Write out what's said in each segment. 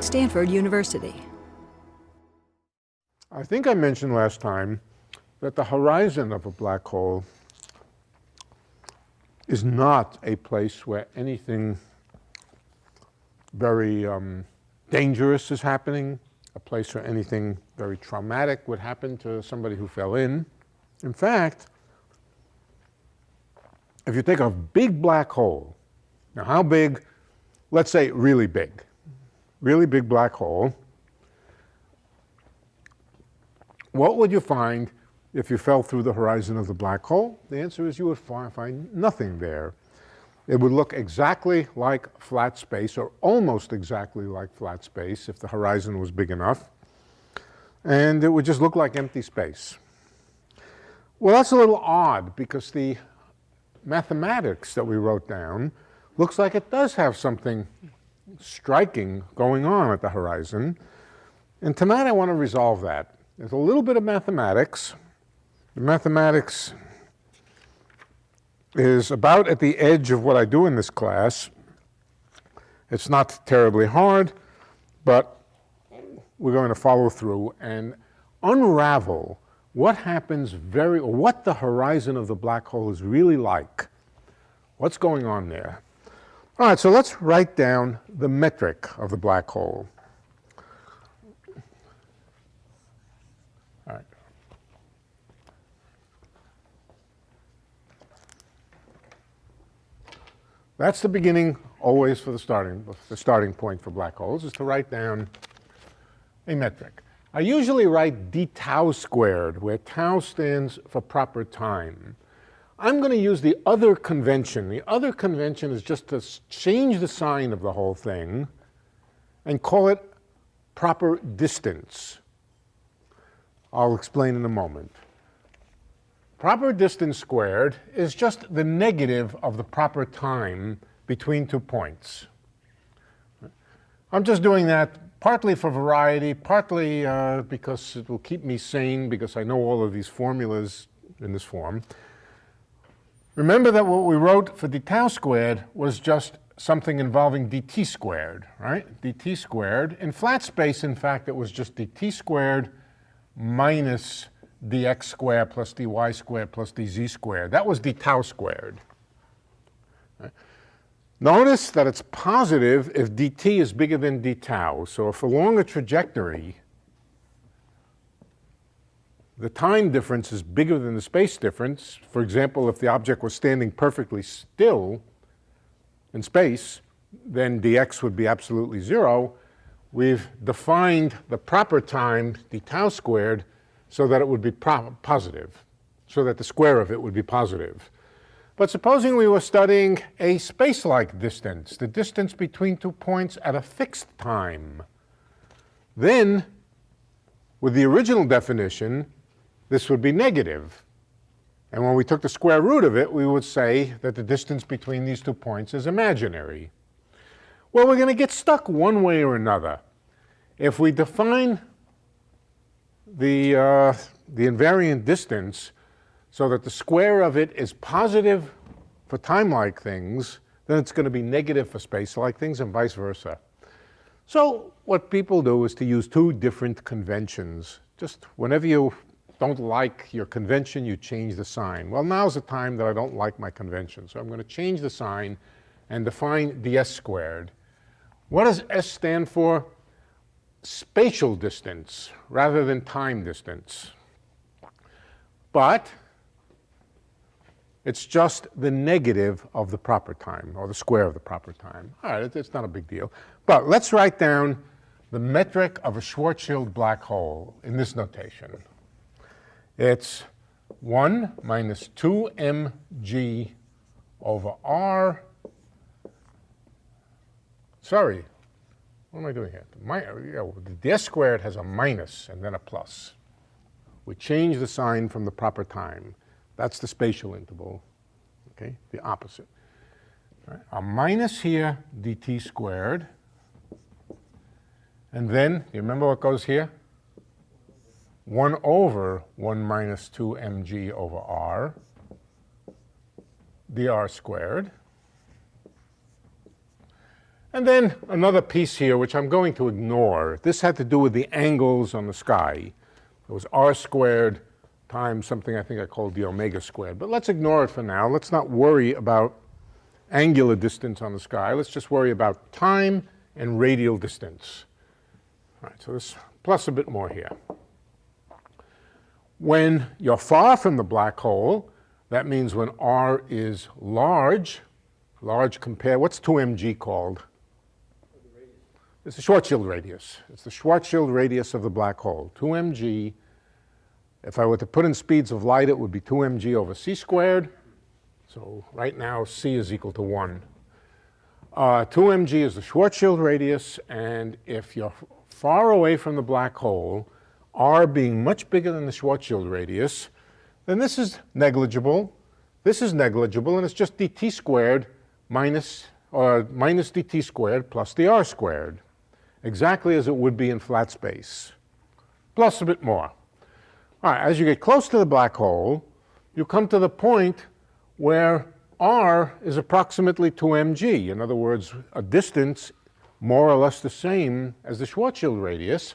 Stanford University. I think I mentioned last time that the horizon of a black hole is not a place where anything very dangerous is happening, a place where anything very traumatic would happen to somebody who fell in. In fact, if you take a big black hole, now how big? Let's say really big black hole. What would you find if you fell through the horizon of the black hole? The answer is you would find nothing there. It would look exactly like flat space, or almost exactly like flat space if the horizon was big enough. And it would just look like empty space. Well, that's a little odd because the mathematics that we wrote down looks like it does have something striking going on at the horizon. And tonight I want to resolve that. There's a little bit of mathematics. The mathematics is about at the edge of what I do in this class. It's not terribly hard, but we're going to follow through and unravel what happens or what the horizon of the black hole is really like. What's going on there? All right, so let's write down the metric of the black hole. All right. That's the beginning always for the starting point for black holes, is to write down a metric. I usually write d tau squared, where tau stands for proper time. I'm going to use the other convention. The other convention is just to change the sign of the whole thing and call it proper distance. I'll explain in a moment. Proper distance squared is just the negative of the proper time between 2 points. I'm just doing that partly for variety, partly because it will keep me sane, because I know all of these formulas in this form. Remember that what we wrote for d tau squared was just something involving dt squared, right? dt squared. In flat space, in fact, it was just dt squared minus dx squared plus dy squared plus dz squared. That was d tau squared. Right? Notice that it's positive if dt is bigger than d tau. So if along a trajectory, the time difference is bigger than the space difference, for example, if the object was standing perfectly still in space, then dx would be absolutely 0. We've defined the proper time, d tau squared, so that it would be positive, so that the square of it would be positive. But supposing we were studying a space-like distance, the distance between 2 points at a fixed time, then with the original definition, this would be negative. And when we took the square root of it, we would say that the distance between these 2 points is imaginary. Well, we're going to get stuck one way or another. If we define the invariant distance so that the square of it is positive for time-like things, then it's going to be negative for space-like things, and vice versa. So what people do is to use 2 different conventions. Just whenever you don't like your convention, you change the sign. Well, now's the time that I don't like my convention, so I'm going to change the sign and define ds squared. What does s stand for? Spatial distance rather than time distance. But it's just the negative of the proper time, or the square of the proper time. All right, it's not a big deal. But let's write down the metric of a Schwarzschild black hole in this notation. It's 1 minus 2mg over r. Sorry, what am I doing here? The ds squared has a minus and then a plus. We change the sign from the proper time. That's the spatial interval, okay, the opposite. All right. A minus here, dt squared. And then, do you remember what goes here? 1 over 1 minus 2mg over r, dr squared. And then another piece here, which I'm going to ignore. This had to do with the angles on the sky. It was r squared times something I think I called the omega squared. But let's ignore it for now. Let's not worry about angular distance on the sky. Let's just worry about time and radial distance. All right, so this plus a bit more here. When you're far from the black hole, that means when r is large compare, what's 2mg called? It's the Schwarzschild radius. It's the Schwarzschild radius of the black hole, 2mg. If I were to put in speeds of light, it would be 2mg over c squared. So right now, c is equal to 1. 2mg is the Schwarzschild radius, and if you're far away from the black hole, r being much bigger than the Schwarzschild radius, then this is negligible, and it's just dt squared minus dt squared plus the r squared, exactly as it would be in flat space, plus a bit more. All right, as you get close to the black hole, you come to the point where r is approximately 2mg. In other words, a distance more or less the same as the Schwarzschild radius.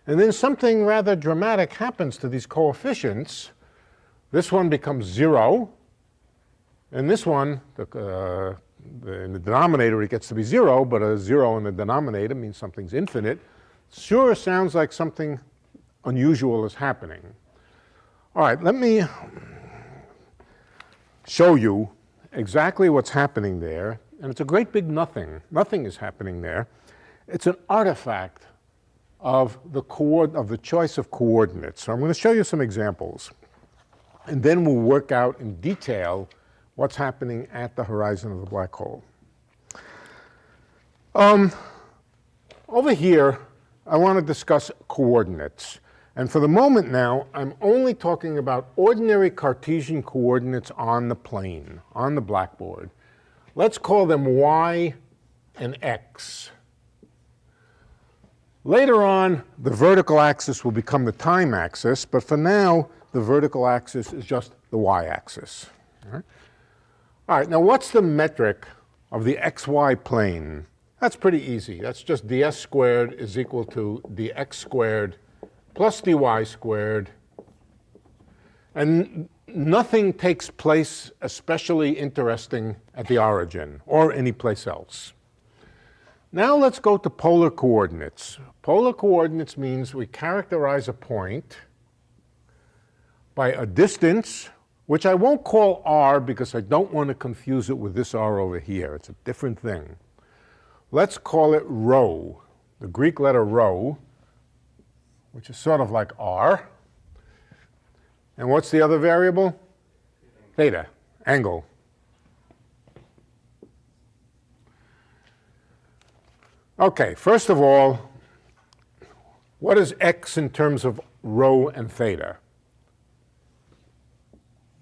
And then something rather dramatic happens to these coefficients. This one becomes 0, and this one, in the denominator, it gets to be 0, but a 0 in the denominator means something's infinite. Sure sounds like something unusual is happening. All right, let me show you exactly what's happening there. And it's a great big nothing. Nothing is happening there. It's an artifact of the choice of coordinates. So I'm going to show you some examples. And then we'll work out in detail what's happening at the horizon of the black hole. Over here, I want to discuss coordinates. And for the moment now, I'm only talking about ordinary Cartesian coordinates on the plane, on the blackboard. Let's call them y and x. Later on, the vertical axis will become the time axis, but for now, the vertical axis is just the y-axis. All right, now what's the metric of the xy plane? That's pretty easy. That's just ds squared is equal to dx squared plus dy squared. And nothing takes place especially interesting at the origin or any place else. Now let's go to polar coordinates. Polar coordinates means we characterize a point by a distance, which I won't call r because I don't want to confuse it with this r over here. It's a different thing. Let's call it rho, the Greek letter rho, which is sort of like r. And what's the other variable? Theta, angle. Okay, first of all, what is x in terms of rho and theta?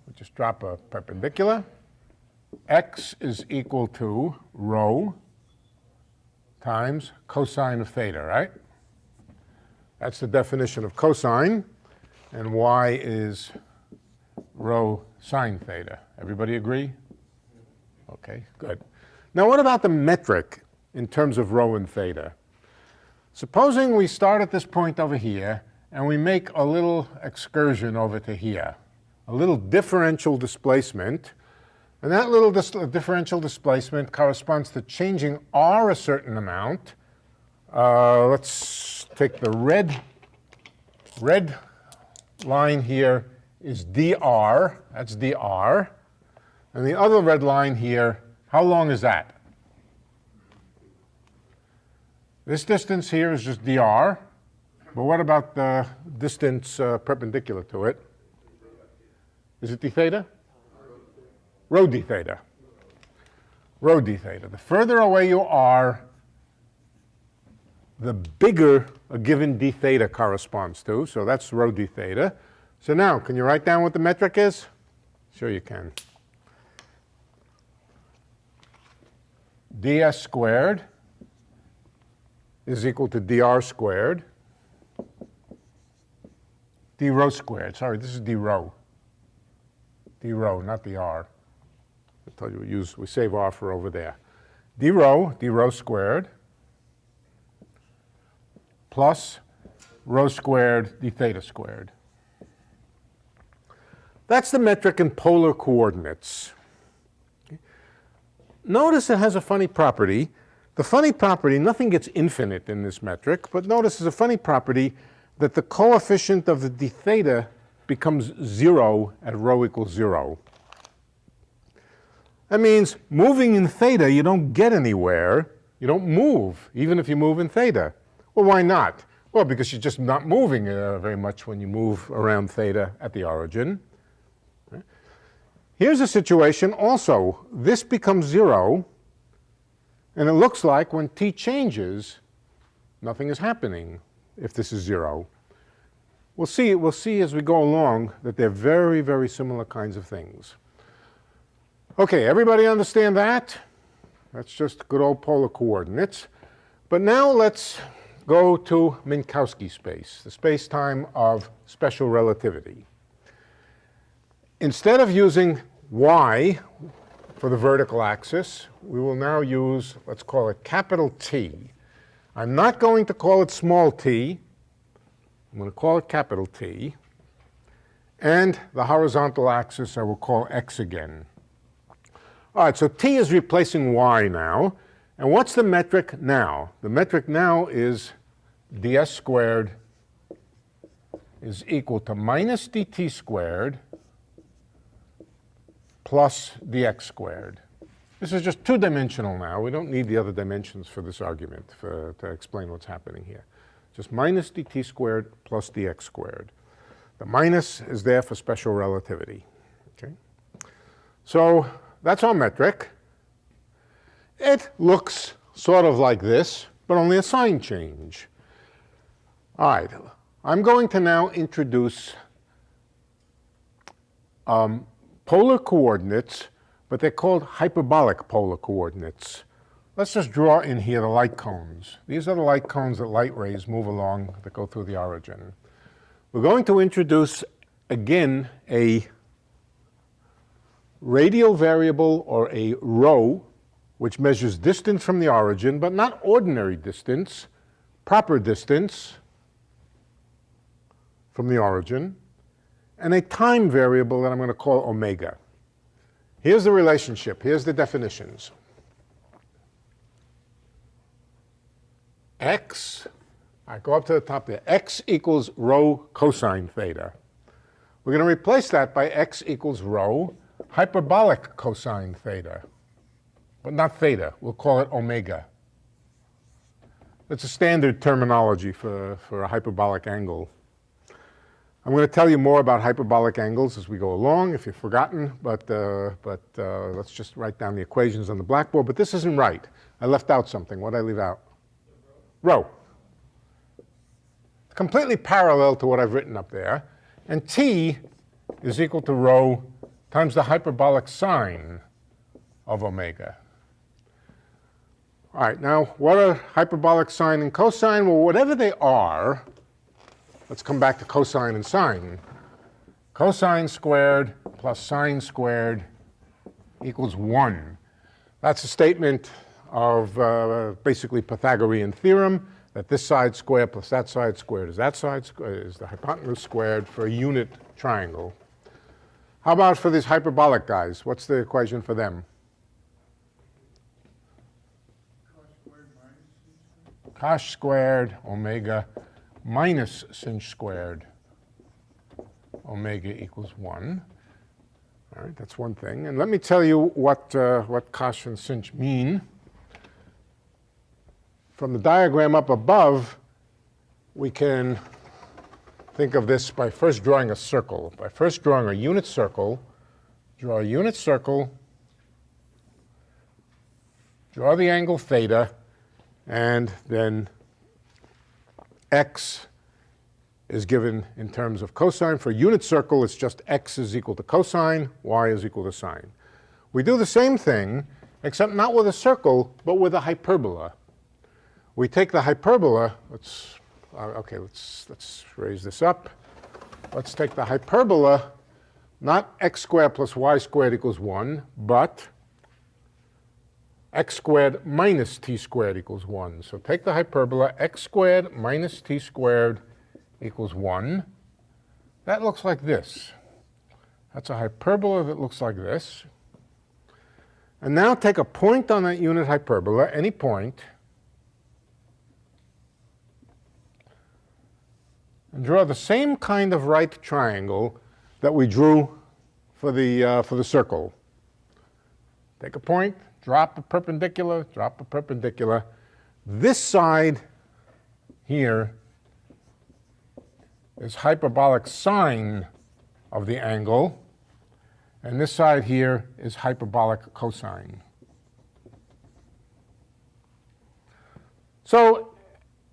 We'll just drop a perpendicular. X is equal to rho times cosine of theta, right? That's the definition of cosine. And y is rho sine theta. Everybody agree? Okay, good. Now what about the metric in terms of rho and theta? Supposing we start at this point over here and we make a little excursion over to here, a little differential displacement, and that little differential displacement corresponds to changing r a certain amount. Let's take the red line here is dr, that's dr, and the other red line here, how long is that? This distance here is just dr, but what about the distance perpendicular to it? Is it d theta? Rho d theta. Rho d theta. The further away you are, the bigger a given d theta corresponds to, so that's rho d theta. So now, can you write down what the metric is? Sure you can. ds squared is equal to dr squared, d rho squared. Sorry, this is d rho. D rho, not the r. I told you we save r for over there. d rho squared, plus rho squared d theta squared. That's the metric in polar coordinates. Notice it has a funny property. The funny property, nothing gets infinite in this metric, but notice there's a funny property that the coefficient of the d theta becomes 0 at rho equals 0. That means moving in theta, you don't get anywhere. You don't move, even if you move in theta. Well, why not? Well, because you're just not moving very much when you move around theta at the origin. Here's a situation also. This becomes 0, and it looks like when t changes, nothing is happening if this is 0. We'll see as we go along that they're very, very similar kinds of things. Okay, everybody understand that? That's just good old polar coordinates. But now let's go to Minkowski space, the space-time of special relativity. Instead of using y for the vertical axis, we will now use, let's call it capital T. I'm not going to call it small t. I'm going to call it capital T. And the horizontal axis I will call x again. All right, so t is replacing y now. And what's the metric now? The metric now is ds squared is equal to minus dt squared plus dx squared. This is just two-dimensional now. We don't need the other dimensions for this argument to explain what's happening here. Just minus dt squared plus dx squared. The minus is there for special relativity. Okay? So that's our metric. It looks sort of like this, but only a sign change. All right, I'm going to now introduce polar coordinates, but they're called hyperbolic polar coordinates. Let's just draw in here the light cones. These are the light cones that light rays move along that go through the origin. We're going to introduce, again, a radial variable, or a rho, which measures distance from the origin, but not ordinary distance, proper distance from the origin, and a time variable that I'm going to call omega. Here's the relationship. Here's the definitions. X, I go up to the top there, x equals rho cosine theta. We're going to replace that by x equals rho hyperbolic cosine theta, but not theta. We'll call it omega. That's a standard terminology for a hyperbolic angle. I'm going to tell you more about hyperbolic angles as we go along, if you've forgotten, but let's just write down the equations on the blackboard. But this isn't right. I left out something. What did I leave out? Rho. Completely parallel to what I've written up there. And t is equal to rho times the hyperbolic sine of omega. All right, now what are hyperbolic sine and cosine? Well, whatever they are, let's come back to cosine and sine. Cosine squared plus sine squared equals 1. That's a statement of basically Pythagorean theorem, that this side squared plus that side squared is that side squared is the hypotenuse squared for a unit triangle. How about for these hyperbolic guys? What's the equation for them? Cos squared omega minus sinh squared omega equals 1. All right, that's one thing. And let me tell you what cos and sinh mean. From the diagram up above, we can think of this by first drawing a circle. By first drawing a unit circle, draw a unit circle, draw the angle theta, and then x is given in terms of cosine. For a unit circle, it's just x is equal to cosine, y is equal to sine. We do the same thing, except not with a circle, but with a hyperbola. We take the hyperbola, let's raise this up. Let's take the hyperbola, not x squared plus y squared equals 1, but x squared minus t squared equals 1. So take the hyperbola, x squared minus t squared equals 1. That looks like this. That's a hyperbola that looks like this. And now take a point on that unit hyperbola, any point, and draw the same kind of right triangle that we drew for the circle. Take a point, drop a perpendicular, drop a perpendicular. This side here is hyperbolic sine of the angle, and this side here is hyperbolic cosine. So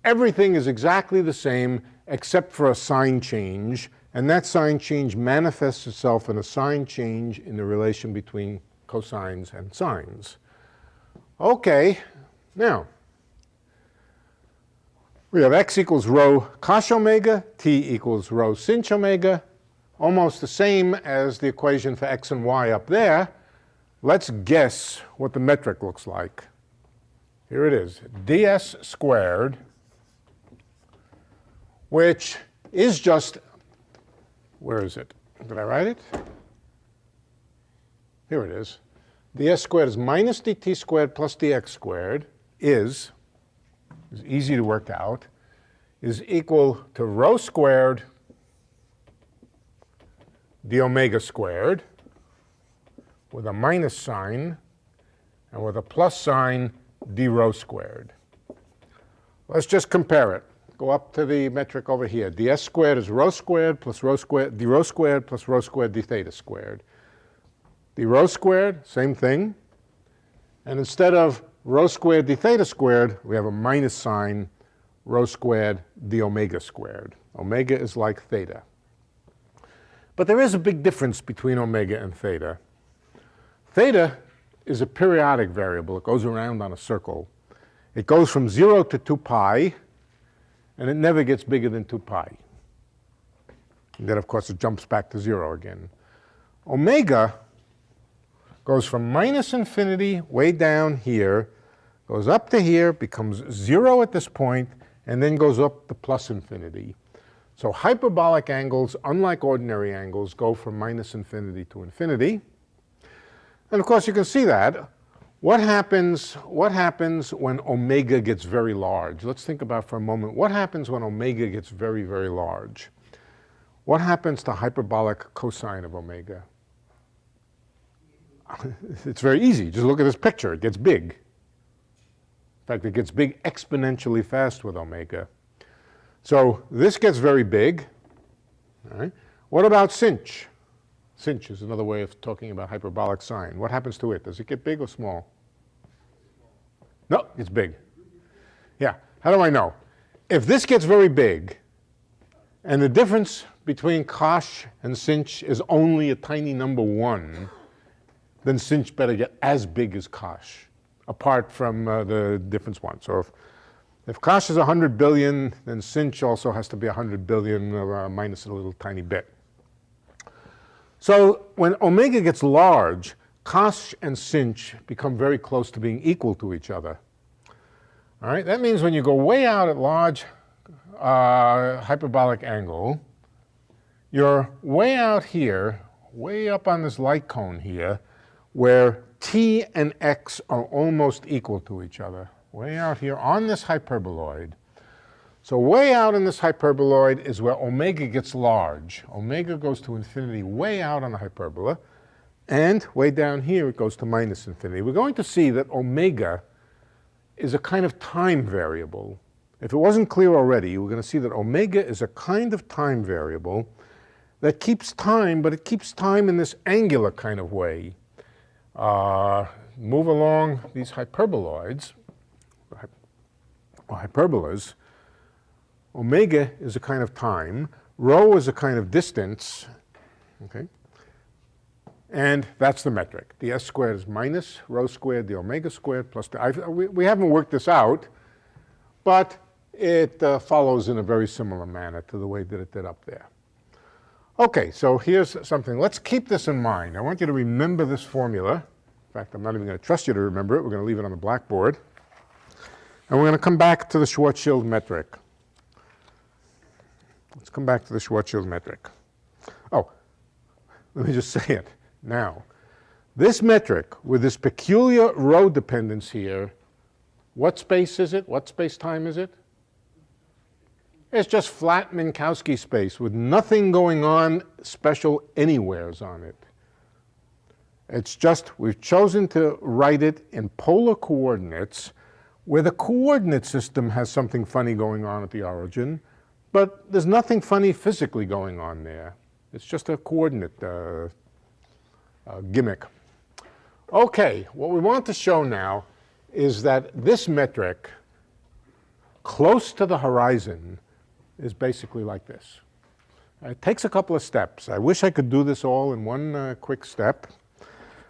everything is exactly the same except for a sign change, and that sign change manifests itself in a sign change in the relation between cosines and sines. Okay, now we have x equals rho cos omega, t equals rho sinh omega, almost the same as the equation for x and y up there. Let's guess what the metric looks like. Here it is, ds squared, which is just, where is it? Did I write it? Here it is. ds squared is minus dt squared plus dx squared is easy to work out, is equal to rho squared d omega squared with a minus sign and with a plus sign d rho squared. Let's just compare it. Go up to the metric over here. ds squared is rho squared plus rho squared, d rho squared plus rho squared d theta squared. D rho squared, same thing. And instead of rho squared d theta squared, we have a minus sign, rho squared d omega squared. Omega is like theta. But there is a big difference between omega and theta. Theta is a periodic variable. It goes around on a circle. It goes from 0 to 2 pi, and it never gets bigger than 2 pi. And then, of course, it jumps back to 0 again. Omega goes from minus infinity way down here, goes up to here, becomes 0 at this point, and then goes up to plus infinity. So hyperbolic angles, unlike ordinary angles, go from minus infinity to infinity. And of course, you can see that. What happens when omega gets very large? Let's think about for a moment. What happens when omega gets very, very large? What happens to hyperbolic cosine of omega? It's very easy. Just look at this picture. It gets big. In fact, it gets big exponentially fast with omega. So this gets very big. All right. What about sinh? Sinh is another way of talking about hyperbolic sine. What happens to it? Does it get big or small? No, it's big. Yeah. How do I know? If this gets very big, and the difference between cos and sinh is only a tiny number 1, then sinh better get as big as cos, apart from the difference 1. So if cos is 100 billion, then sinh also has to be 100 billion minus a little tiny bit. So when omega gets large, cos and sinh become very close to being equal to each other. All right, that means when you go way out at large hyperbolic angle, you're way out here, way up on this light cone here, where t and x are almost equal to each other. Way out here on this hyperboloid. So way out in this hyperboloid is where omega gets large. Omega goes to infinity way out on the hyperbola, and way down here it goes to minus infinity. We're going to see that omega is a kind of time variable. If it wasn't clear already, we're going to see that omega is a kind of time variable that keeps time, but it keeps time in this angular kind of way. Move along these hyperboloids, or hyperbolas. Omega is a kind of time. Rho is a kind of distance. Okay? And that's the metric. The s squared is minus rho squared, the omega squared, plus we haven't worked this out, but it follows in a very similar manner to the way that it did up there. Okay, so here's something. Let's keep this in mind. I want you to remember this formula. In fact, I'm not even going to trust you to remember it. We're going to leave it on the blackboard. And we're going to come back to the Schwarzschild metric. Let's come back to the Schwarzschild metric. Oh, let me just say it now. This metric with this peculiar row dependence here, what space is it? What space-time is it? It's just flat Minkowski space with nothing going on special anywheres on it. It's just we've chosen to write it in polar coordinates where the coordinate system has something funny going on at the origin, but there's nothing funny physically going on there. It's just a coordinate gimmick. Okay, what we want to show now is that this metric close to the horizon is basically like this. It takes a couple of steps. I wish I could do this all in one quick step,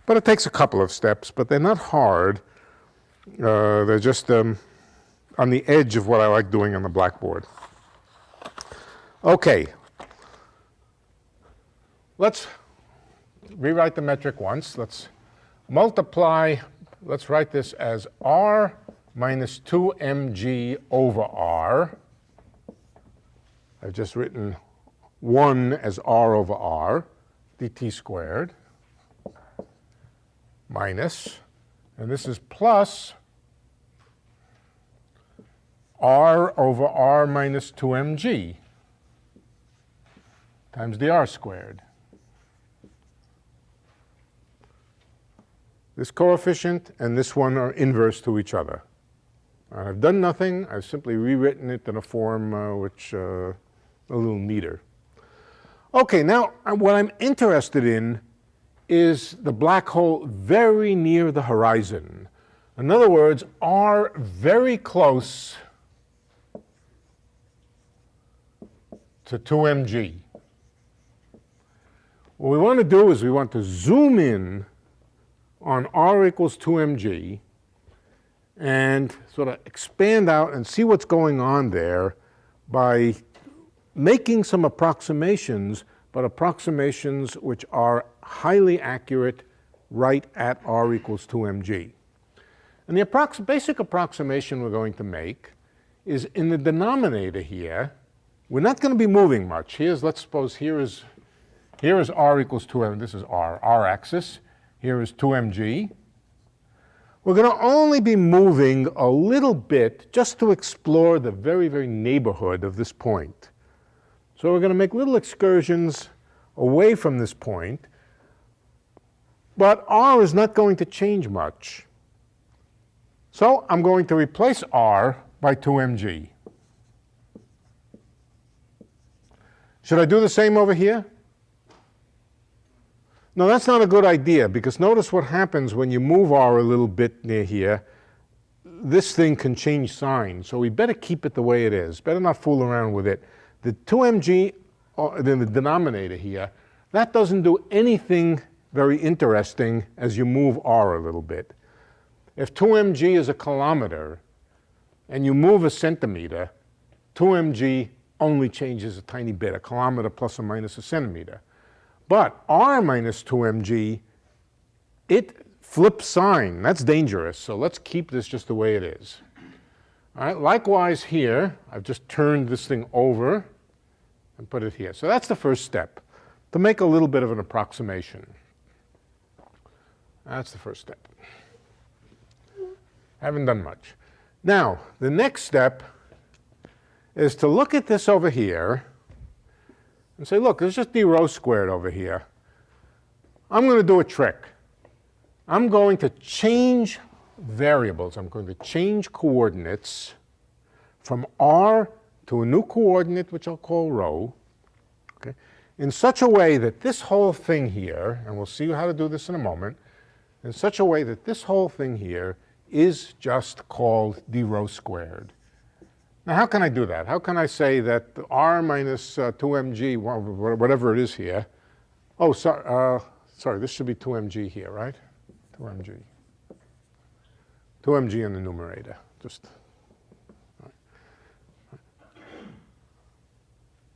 but it takes a couple of steps, but they're not hard. They're just on the edge of what I like doing on the blackboard. Okay, let's rewrite the metric once. Let's multiply, let's write this as r minus 2mg over r. I've just written 1 as r over r, dt squared, minus, and this is plus r over r minus 2mg times dr squared. This coefficient and this one are inverse to each other. I've done nothing. I've simply rewritten it in a form which a little neater. Okay, now what I'm interested in is the black hole very near the horizon. In other words, r very close to 2mg. What we want to do is we want to zoom in on r equals 2mg and sort of expand out and see what's going on there by making some approximations, but approximations which are highly accurate right at r equals 2mg. And the basic approximation we're going to make is in the denominator here, we're not going to be moving much. Let's suppose here is r equals 2m, this is r axis. Here is 2mg. We're going to only be moving a little bit just to explore the very, very neighborhood of this point. So we're going to make little excursions away from this point, but r is not going to change much. So I'm going to replace r by 2mg. Should I do the same over here? No, that's not a good idea, because notice what happens when you move r a little bit near here. This thing can change sign, so we better keep it the way it is. Better not fool around with it. The 2mg in the denominator here, that doesn't do anything very interesting as you move r a little bit. If 2mg is a kilometer and you move a centimeter, 2mg only changes a tiny bit, a kilometer plus or minus a centimeter. But r minus 2mg, it flips sign. That's dangerous, so let's keep this just the way it is. All right, likewise here, I've just turned this thing over and put it here. So that's the first step, to make a little bit of an approximation. That's the first step. Haven't done much. Now, the next step is to look at this over here and say, look, there's just d rho squared over here. I'm going to do a trick. I'm going to change variables. I'm going to change coordinates from r to a new coordinate, which I'll call rho, okay, in such a way that this whole thing here, and we'll see how to do this in a moment, in such a way that this whole thing here is just called d rho squared. Now, how can I do that? How can I say that r minus 2mg, whatever it is here, oh, sorry, this should be 2mg here, right? 2mg. 2mg in the numerator. Just.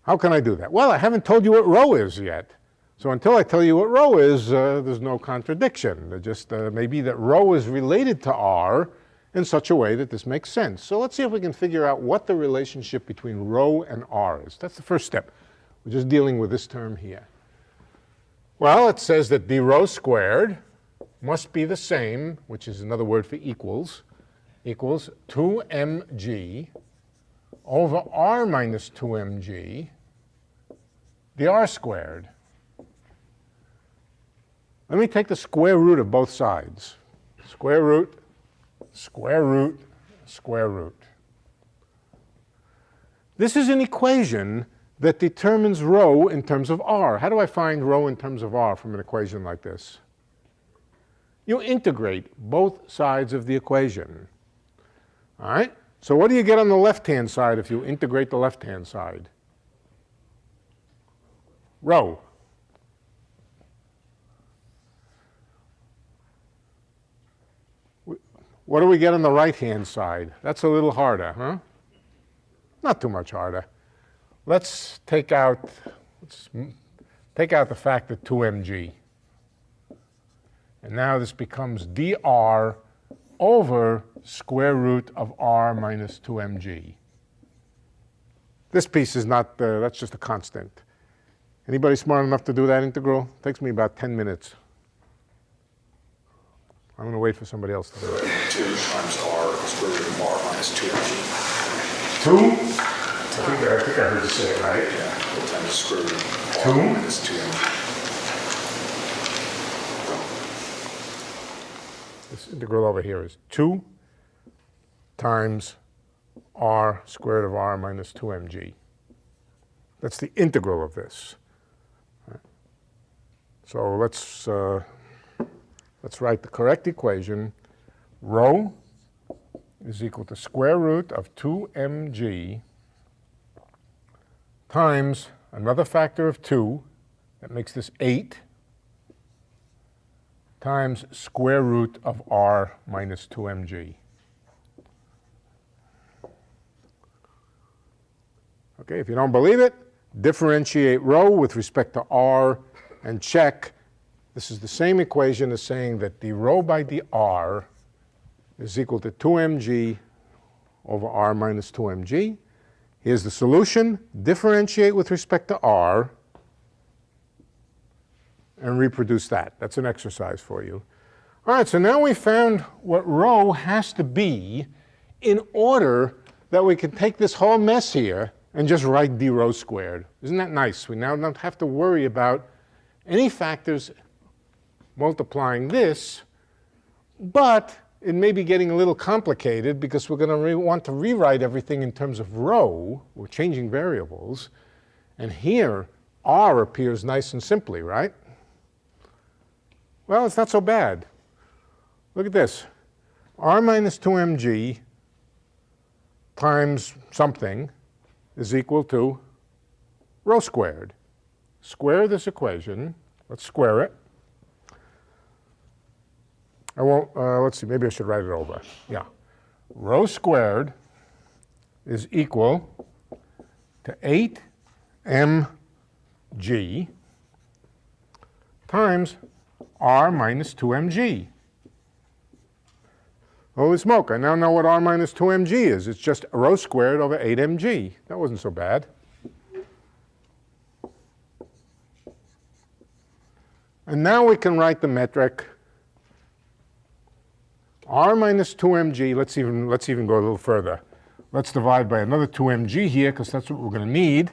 How can I do that? Well, I haven't told you what rho is yet. So until I tell you what rho is, there's no contradiction. Just maybe that rho is related to r in such a way that this makes sense. So let's see if we can figure out what the relationship between rho and r is. That's the first step. We're just dealing with this term here. Well, it says that d rho squared must be the same, which is another word for equals 2mg over r minus 2mg dr squared. Let me take the square root of both sides. Square root, square root, square root. This is an equation that determines rho in terms of r. How do I find rho in terms of r from an equation like this? You integrate both sides of the equation. All right? So what do you get on the left-hand side if you integrate the left-hand side? Rho. What do we get on the right-hand side? That's a little harder, huh? Not too much harder. Let's take out the factor 2mg. And now this becomes dr over square root of r minus 2mg. This piece is not, that's just a constant. Anybody smart enough to do that integral? It takes me about 10 minutes. I'm going to wait for somebody else to do it. 2 times r square root of r minus 2mg. 2? I think I heard you say it right. Yeah, times square root of 2 r minus 2mg. This integral over here is 2 times r squared of r minus 2mg. That's the integral of this. So let's write the correct equation. Rho is equal to square root of 2mg times another factor of 2, that makes this 8, times square root of r minus 2mg. Okay, if you don't believe it, differentiate rho with respect to r and check. This is the same equation as saying that d rho by dr is equal to 2mg over r minus 2mg. Here's the solution. Differentiate with respect to r and reproduce that. That's an exercise for you. All right, so now we found what rho has to be in order that we can take this whole mess here and just write d rho squared. Isn't that nice? We now don't have to worry about any factors multiplying this, but it may be getting a little complicated because we're going to want to rewrite everything in terms of rho. We're changing variables. And here, r appears nice and simply, right? Well, it's not so bad. Look at this. R minus 2mg times something is equal to rho squared. Square this equation. Let's square it. I won't, let's see, maybe I should write it over. Yeah. Rho squared is equal to 8mg times r minus 2mg. Holy smoke, I now know what r minus 2mg is. It's just rho squared over 8mg. That wasn't so bad. And now we can write the metric r minus 2mg. Let's even go a little further. Let's divide by another 2mg here, because that's what we're going to need.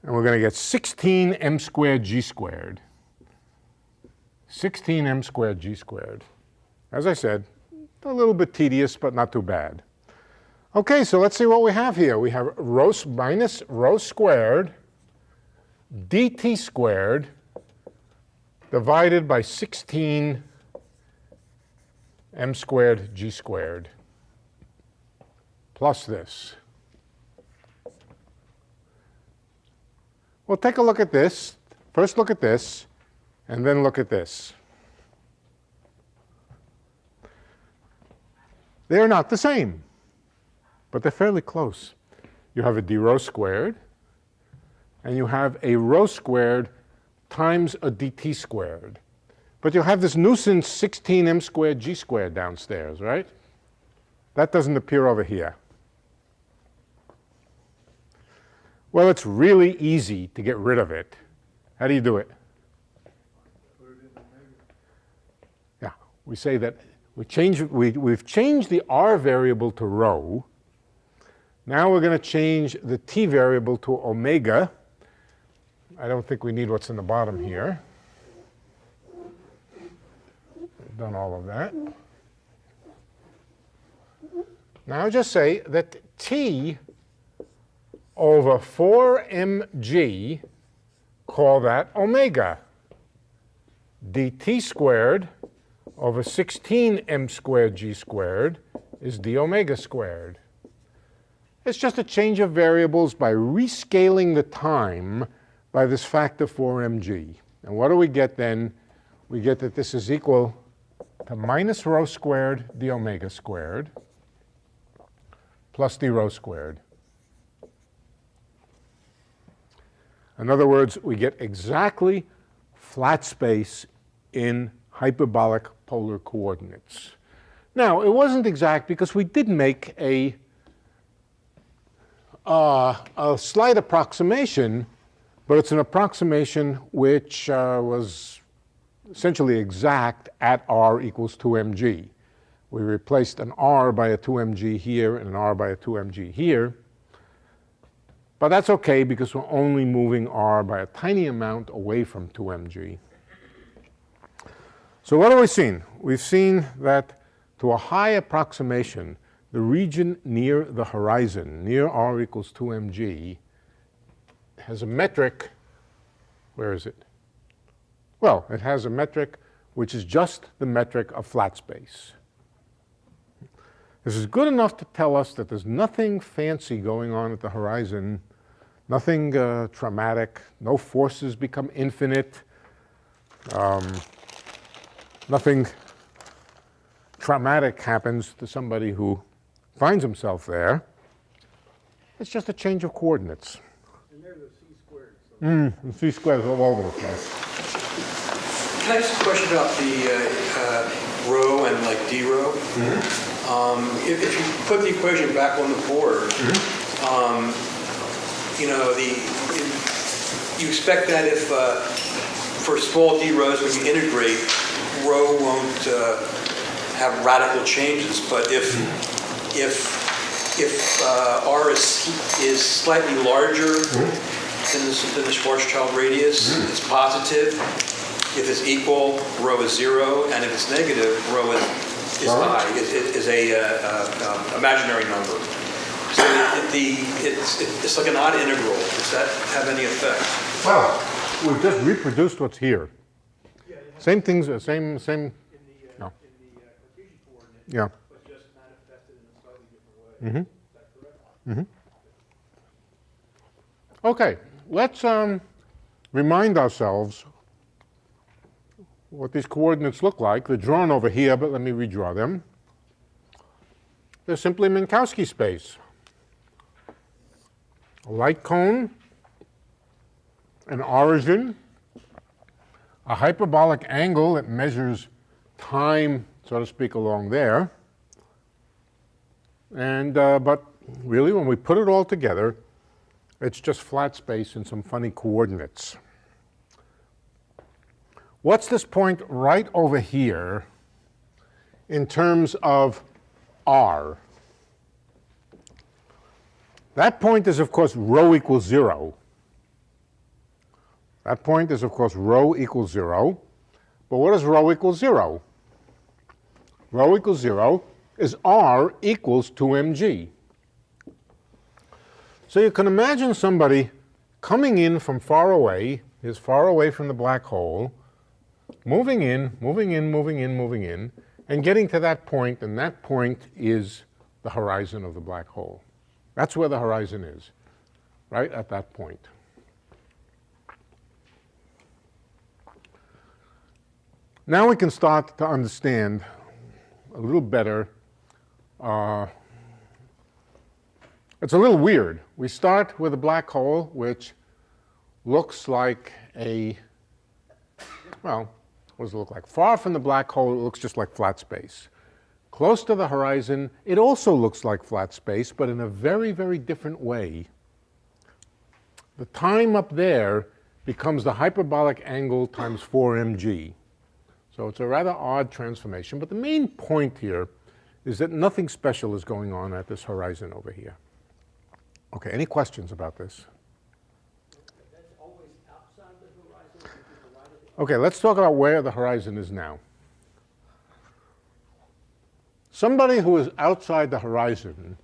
And we're going to get 16m squared g squared. 16m squared g squared. As I said, a little bit tedious, but not too bad. Okay, so let's see what we have here. We have rho minus rho squared dt squared divided by 16 m squared g squared plus this. Well, take a look at this. First look at this, and then look at this. They're not the same, but they're fairly close. You have a d rho squared, and you have a rho squared times a dt squared. But you'll have this nuisance 16m squared g squared downstairs, right? That doesn't appear over here. Well, it's really easy to get rid of it. How do you do it? Yeah, we say that we've changed the r variable to rho. Now we're going to change the t variable to omega. I don't think we need what's in the bottom here. We've done all of that. Now just say that t over 4mg, call that omega. dt squared over 16m squared g squared is d omega squared. It's just a change of variables by rescaling the time by this factor 4mg. And what do we get then? We get that this is equal to minus rho squared d omega squared plus d rho squared. In other words, we get exactly flat space in hyperbolic polar coordinates. Now, it wasn't exact because we did make a slight approximation, but it's an approximation which was essentially exact at r equals 2mg. We replaced an r by a 2mg here and an r by a 2mg here. But that's okay because we're only moving r by a tiny amount away from 2mg. So what have we seen? We've seen that to a high approximation, the region near the horizon, near r equals 2mg, has a metric. Where is it? Well, it has a metric which is just the metric of flat space. This is good enough to tell us that there's nothing fancy going on at the horizon, nothing traumatic, no forces become infinite, nothing traumatic happens to somebody who finds himself there. It's just a change of coordinates. And there's a c-squared. So The c-squared is all over the place. Can I ask a question about the rho and like d rho? If you put the equation back on the board, you know, you expect that if for small d rhos when you integrate, rho won't have radical changes, but if r is slightly larger than the Schwarzschild radius, it's positive. If it's equal, rho is 0, and if it's negative, rho is I, is a imaginary number. So it's like an odd integral. Does that have any effect? Well, we've just reproduced what's here. Same things, same. in the No. Cartesian coordinate, Yeah. but just manifested in a slightly different way. Is that correct? Okay, let's remind ourselves what these coordinates look like. They're drawn over here, but let me redraw them. They're simply Minkowski space. A light cone, an origin, a hyperbolic angle that measures time, so to speak, along there. And but really, when we put it all together, it's just flat space and some funny coordinates. What's this point right over here in terms of r? That point is, of course, rho equals 0. That point is, of course, rho equals 0. But what is rho equals 0? Rho equals 0 is r equals 2mg. So you can imagine somebody coming in from far away, is far away from the black hole, moving in, and getting to that point, and that point is the horizon of the black hole. That's where the horizon is, right at that point. Now we can start to understand a little better. It's a little weird. We start with a black hole which looks like a Well, what does it look like? Far from the black hole, it looks just like flat space. Close to the horizon, it also looks like flat space, but in a very, very different way. The time up there becomes the hyperbolic angle times 4mg. So it's a rather odd transformation, but the main point here is that nothing special is going on at this horizon over here. Okay, any questions about this? That's always outside the horizon, or to the right of the... Okay, let's talk about where the horizon is now. Somebody who is outside the horizon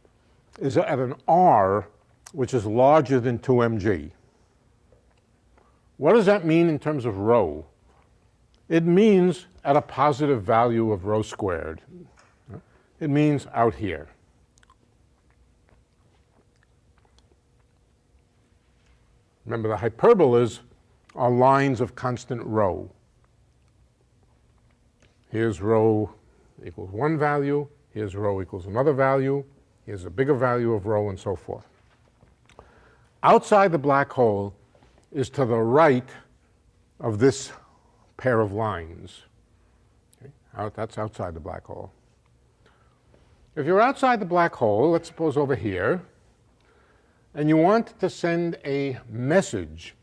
is at an R which is larger than 2mg. What does that mean in terms of rho? It means at a positive value of rho squared. It means out here. Remember, the hyperbolas are lines of constant rho. Here's rho equals one value, here's rho equals another value, here's a bigger value of rho, and so forth. Outside the black hole is to the right of this pair of lines. Okay? That's outside the black hole. If you're outside the black hole, let's suppose over here, and you want to send a message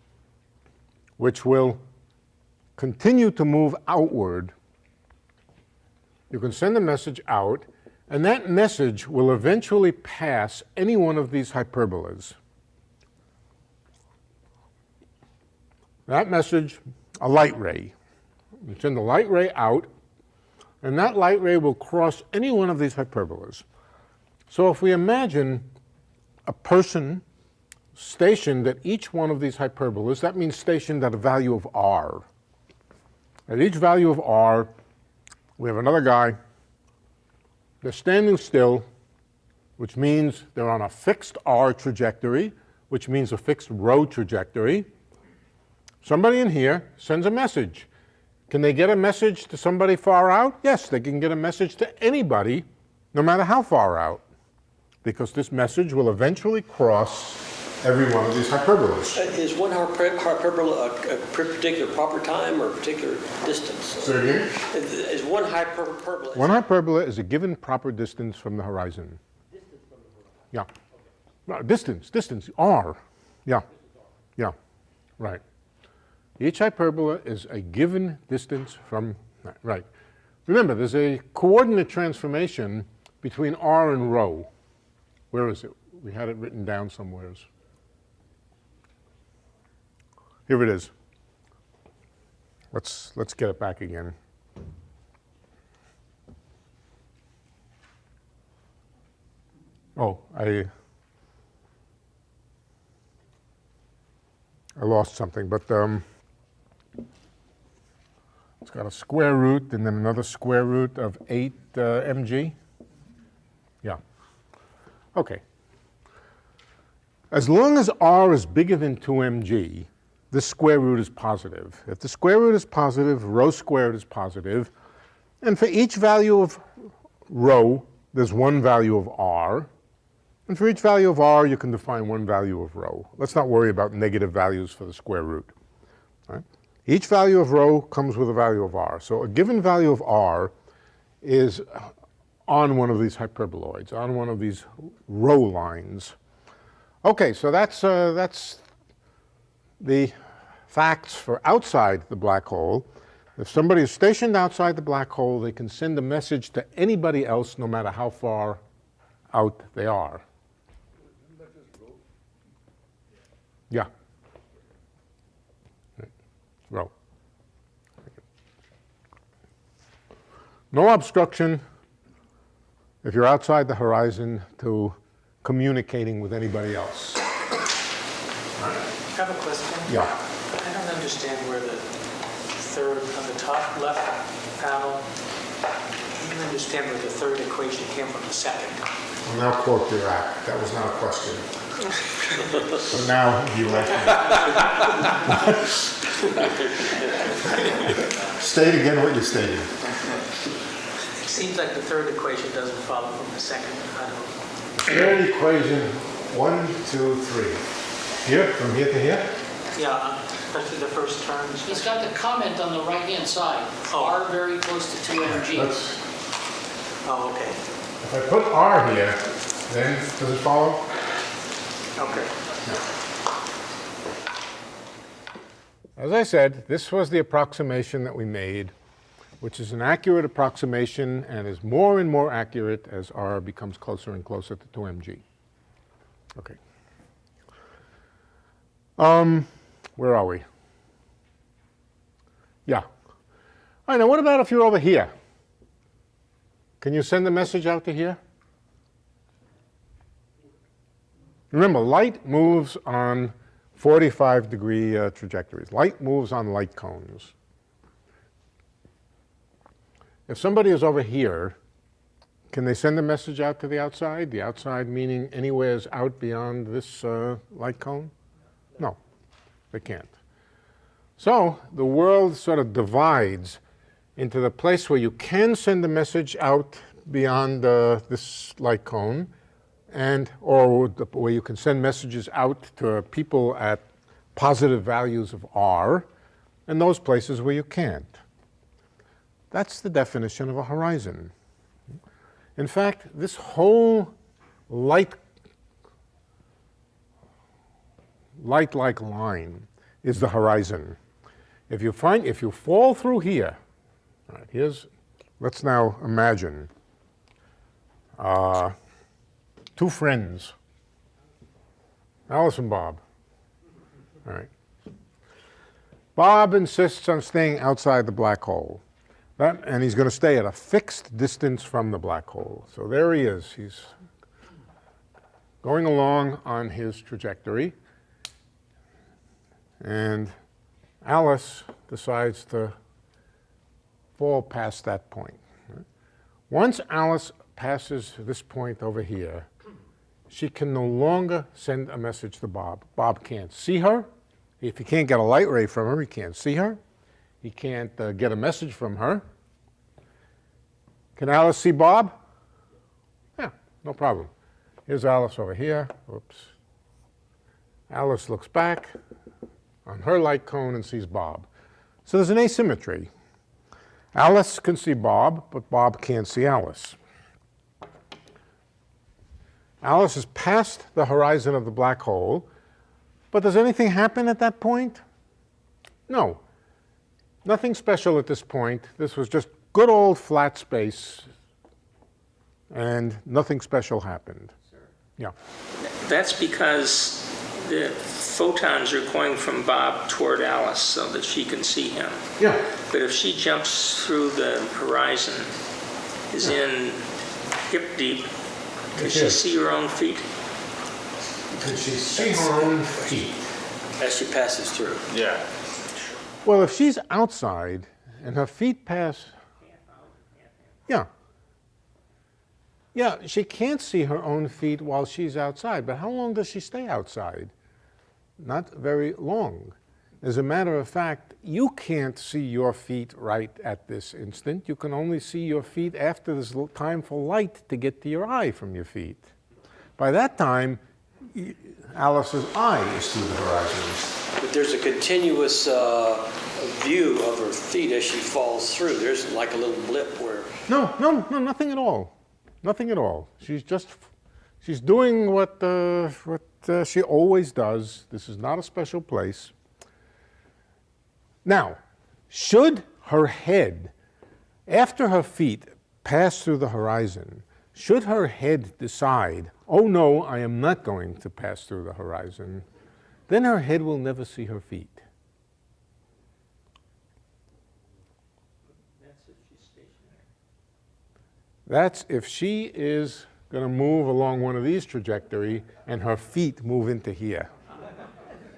which will continue to move outward, you can send a message out, and that message will eventually pass any one of these hyperbolas. That message, a light ray. You send the light ray out, and that light ray will cross any one of these hyperbolas. So if we imagine a person stationed at each one of these hyperbolas, that means stationed at a value of r. At each value of r, we have another guy. They're standing still, which means they're on a fixed r trajectory, which means a fixed rho trajectory. Somebody in here sends a message. Can they get a message to somebody far out? Yes, they can get a message to anybody, no matter how far out, because this message will eventually cross every one of these hyperbolas. Is one hyperbola a particular proper time or a particular distance? Say again? Is one hyperbola? One hyperbola is a given proper distance from the horizon. Distance from the horizon. Yeah. No, distance, r. Yeah. Yeah, right. Each hyperbola is a given distance from, right. Remember, there's a coordinate transformation between r and rho. Where is it? We had it written down somewhere. Here it is. Let's get it back again. Oh, I lost something, but it's got a square root and then another square root of 8 mg. Yeah. Okay. As long as r is bigger than 2 mg, this square root is positive. If the square root is positive, rho squared is positive. And for each value of rho, there's one value of r. And for each value of r, you can define one value of rho. Let's not worry about negative values for the square root. Right? Each value of rho comes with a value of r. So a given value of r is on one of these hyperboloids, on one of these rho lines. Okay, so that's the facts for outside the black hole. If somebody is stationed outside the black hole, they can send a message to anybody else, no matter how far out they are. Yeah. Rho. No obstruction if you're outside the horizon to communicating with anybody else. I have a question. Yeah. I don't understand where the third, on the top left panel, I don't understand where the third equation came from the second. I'll now quote Dirac. That was not a question. So now you ask me. State again what you stated. It seems like the third equation doesn't follow from the second. I don't know. Third equation, 1, 2, 3. Here, from here to here? Yeah, Especially the first terms. He's got the comment on the right-hand side, R very close to 2mg. Oh, okay. If I put R here, then does it follow? Okay. As I said, this was the approximation that we made, which is an accurate approximation and is more and more accurate as R becomes closer and closer to 2mg. Okay. Where are we? Yeah. All right, now what about if you're over here? Can you send a message out to here? Remember, light moves on 45-degree trajectories. Light moves on light cones. If somebody is over here, can they send a message out to the outside? The outside meaning anywhere out beyond this light cone? No, they can't. So the world sort of divides into the place where you can send a message out beyond this light cone, or where you can send messages out to people at positive values of R, and those places where you can't. That's the definition of a horizon. In fact, this whole light-like line is the horizon. If you fall through here, all right, let's now imagine two friends, Alice and Bob. All right. Bob insists on staying outside the black hole. And he's going to stay at a fixed distance from the black hole. So there he is. He's going along on his trajectory. And Alice decides to fall past that point. Once Alice passes this point over here, she can no longer send a message to Bob. Bob can't see her. If he can't get a light ray from her, he can't see her. He can't get a message from her. Can Alice see Bob? Yeah, no problem. Here's Alice over here. Oops. Alice looks back on her light cone and sees Bob. So there's an asymmetry. Alice can see Bob, but Bob can't see Alice. Alice is past the horizon of the black hole, but does anything happen at that point? No. Nothing special at this point. This was just good old flat space, and nothing special happened. Yeah. That's because the photons are going from Bob toward Alice so that she can see him. Yeah. But if she jumps through the horizon, is in hip deep, can she see her own feet? Can she see her own feet? As she passes through. Yeah. Well, if she's outside and her feet pass, yeah, she can't see her own feet while she's outside. But how long does she stay outside? Not very long. As a matter of fact, you can't see your feet right at this instant. You can only see your feet after there's time for light to get to your eye from your feet. By that time, Alice's eye is through the horizon. But there's a continuous view of her feet as she falls through. There's like a little blip where... No, nothing at all. Nothing at all. She's doing what she always does. This is not a special place. Now, should her head, after her feet pass through the horizon, should her head decide, oh no, I am not going to pass through the horizon, then her head will never see her feet. That's if she's stationary. That's if she is going to move along one of these trajectory and her feet move into here.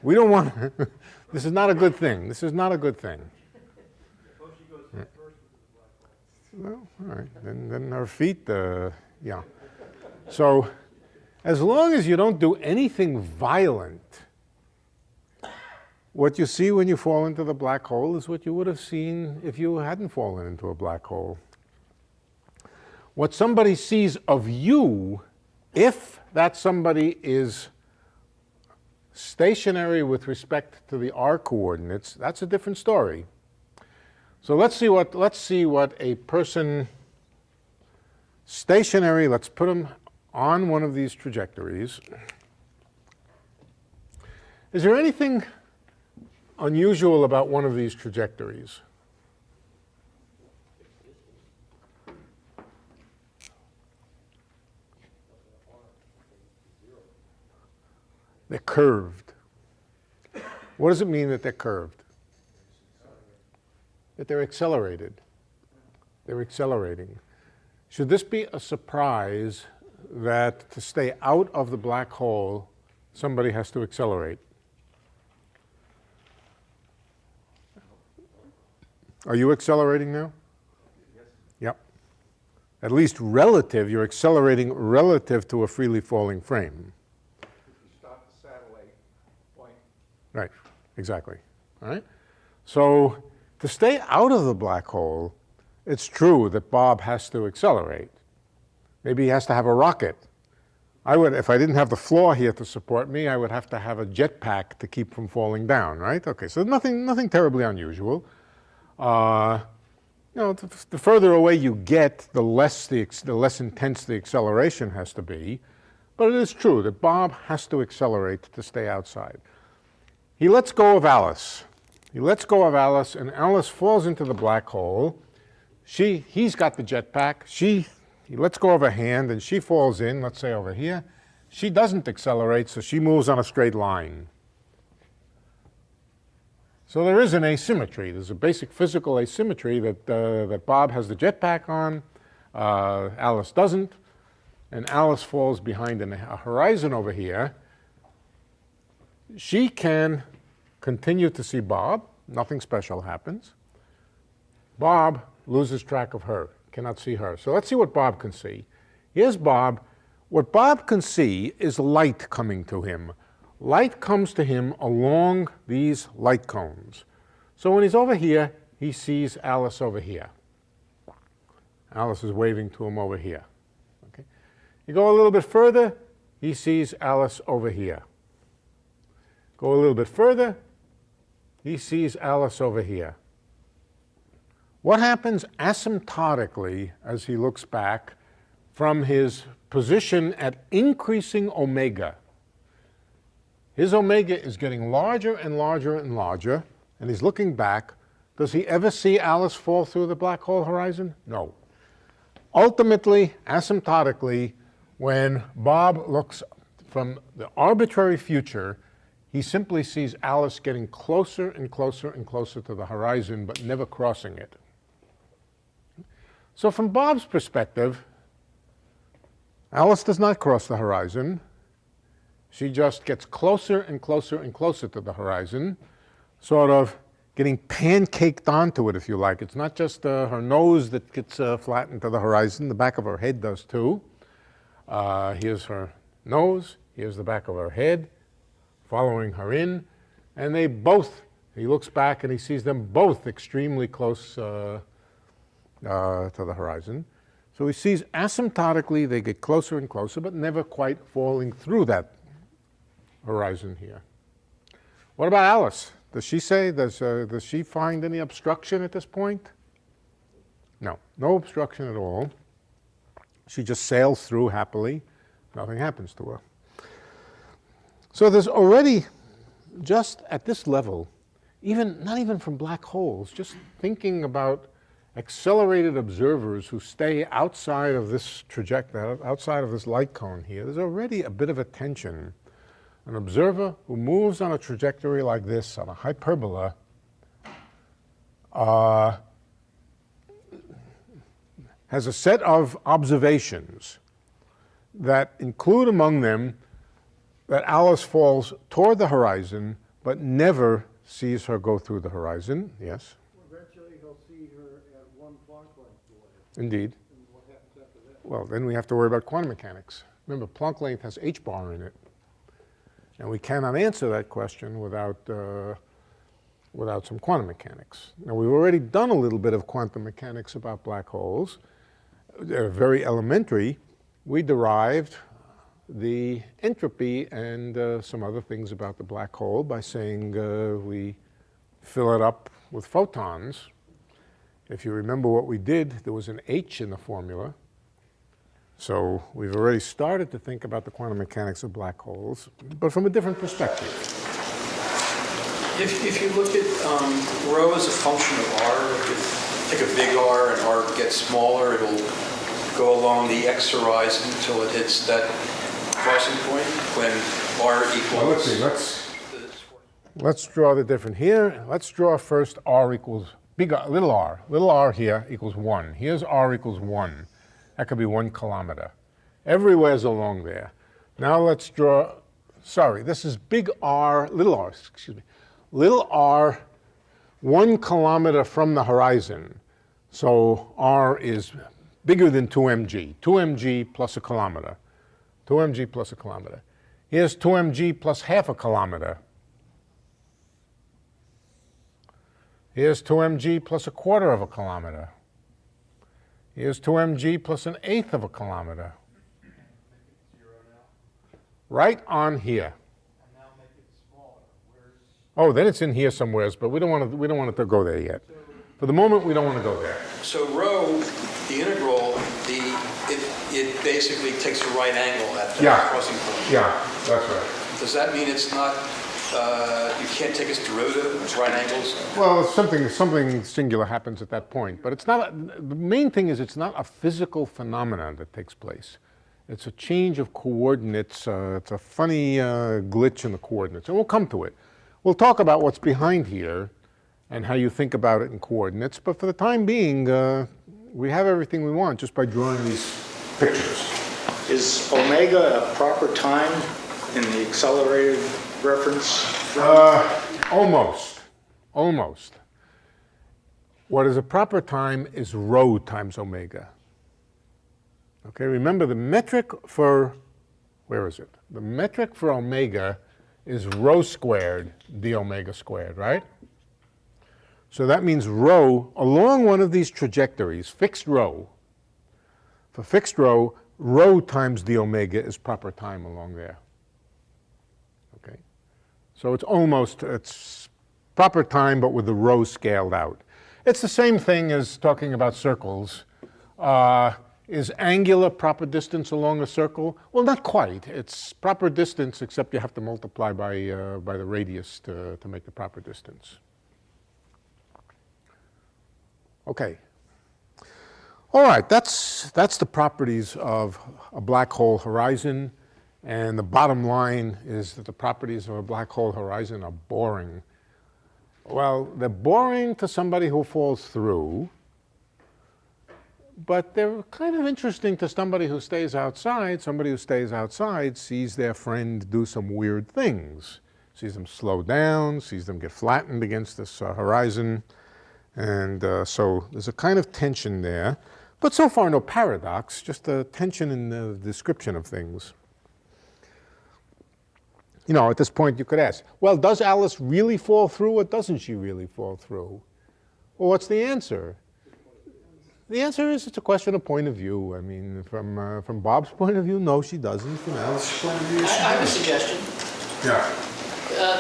We don't want to, this is not a good thing. This is not a good thing. Suppose she goes first into the black hole. Well, all right, then her feet, yeah. So as long as you don't do anything violent, what you see when you fall into the black hole is what you would have seen if you hadn't fallen into a black hole. What somebody sees of you, if that somebody is stationary with respect to the r coordinates, that's a different story. So let's see what a person stationary, let's put him on one of these trajectories. Is there anything unusual about one of these trajectories? They're curved. What does it mean that they're curved? That they're accelerated. They're accelerating. Should this be a surprise that to stay out of the black hole, somebody has to accelerate? Are you accelerating now? Yes. Yep. At least relative, you're accelerating relative to a freely falling frame. Right, exactly. All right? So to stay out of the black hole, it's true that Bob has to accelerate. Maybe he has to have a rocket. If I didn't have the floor here to support me, I would have to have a jetpack to keep from falling down, right? Okay, so nothing terribly unusual. The further away you get, the less intense the acceleration has to be. But it is true that Bob has to accelerate to stay outside. He lets go of Alice. He lets go of Alice, and Alice falls into the black hole. He's got the jetpack. He lets go of her hand, and she falls in, let's say over here. She doesn't accelerate, so she moves on a straight line. So there is an asymmetry. There's a basic physical asymmetry that Bob has the jetpack on, Alice doesn't, and Alice falls behind a horizon over here. She can continue to see Bob. Nothing special happens. Bob loses track of her, cannot see her. So let's see what Bob can see. Here's Bob. What Bob can see is light coming to him. Light comes to him along these light cones. So when he's over here, he sees Alice over here. Alice is waving to him over here. Okay. You go a little bit further, he sees Alice over here. Go a little bit further, he sees Alice over here. What happens asymptotically as he looks back from his position at increasing omega? His omega is getting larger and larger and larger, and he's looking back. Does he ever see Alice fall through the black hole horizon? No. Ultimately, asymptotically, when Bob looks from the arbitrary future, he simply sees Alice getting closer and closer and closer to the horizon, but never crossing it. So from Bob's perspective, Alice does not cross the horizon. She just gets closer and closer and closer to the horizon, sort of getting pancaked onto it, if you like. It's not just her nose that gets flattened to the horizon. The back of her head does too. Here's her nose. Here's the back of her head, following her in. And he looks back and he sees them both extremely close to the horizon. So he sees asymptotically they get closer and closer, but never quite falling through that horizon here. What about Alice? Does she find any obstruction at this point? No obstruction at all. She just sails through happily. Nothing happens to her. So there's already, just at this level, not even from black holes, just thinking about accelerated observers who stay outside of this outside of this light cone here, there's already a bit of a tension. An observer who moves on a trajectory like this, on a hyperbola, has a set of observations that include among them that Alice falls toward the horizon, but never sees her go through the horizon. Yes? Eventually he'll see her at one Planck length away. Indeed. And what happens after that? Well, then we have to worry about quantum mechanics. Remember, Planck length has h bar in it. And we cannot answer that question without some quantum mechanics. Now, we've already done a little bit of quantum mechanics about black holes. They're very elementary. We derived the entropy and some other things about the black hole by saying we fill it up with photons. If you remember what we did, there was an H in the formula. So we've already started to think about the quantum mechanics of black holes, but from a different perspective. If you look at rho as a function of r, like if you take a big R and r gets smaller, it'll go along the x horizon until it hits that crossing point when r equals... Well, let's see. Let's draw the different here. Let's draw first r equals big R, little r. Little r here equals 1. Here's r equals 1. That could be 1 kilometer. Everywhere's along there. Now let's draw, sorry, this is big R, little r, excuse me. Little r, 1 kilometer from the horizon. So r is bigger than 2mg. 2mg plus a kilometer. 2mg plus a kilometer. Here's 2mg plus half a kilometer. Here's 2mg plus a quarter of a kilometer. Here's 2mg plus an eighth of a kilometer. Right on here. Oh, then it's in here somewhere, but we don't want it to go there yet. For the moment, we don't want to go there. So rho, the integral, it basically takes a right angle at that crossing point. Yeah, that's right. Does that mean it's not, you can't take its derivative, it's right angles? Well, something singular happens at that point, but it's not, the main thing is it's not a physical phenomenon that takes place. It's a change of coordinates. It's a funny glitch in the coordinates, and we'll come to it. We'll talk about what's behind here and how you think about it in coordinates, but for the time being, we have everything we want just by drawing these pictures. Is omega a proper time in the accelerated reference? Almost. What is a proper time is rho times omega. Okay, remember the metric for, where is it? The metric for omega is rho squared d omega squared, right? So that means rho, along one of these trajectories, fixed rho, for fixed rho, rho times d omega is proper time along there. Okay? So it's proper time, but with the rho scaled out. It's the same thing as talking about circles. Is angular proper distance along a circle? Well, not quite. It's proper distance, except you have to multiply by the radius to make the proper distance. Okay. All right, that's the properties of a black hole horizon, and the bottom line is that the properties of a black hole horizon are boring. Well, they're boring to somebody who falls through, but they're kind of interesting to somebody who stays outside. Somebody who stays outside sees their friend do some weird things, sees them slow down, sees them get flattened against this horizon, and so there's a kind of tension there. But so far, no paradox, just a tension in the description of things. You know, at this point you could ask, well, does Alice really fall through or doesn't she really fall through? Well, what's the answer? The answer is it's a question of point of view. I mean, from Bob's point of view, no, she doesn't. From Alice's point of view, she I have a does. suggestion. Yeah.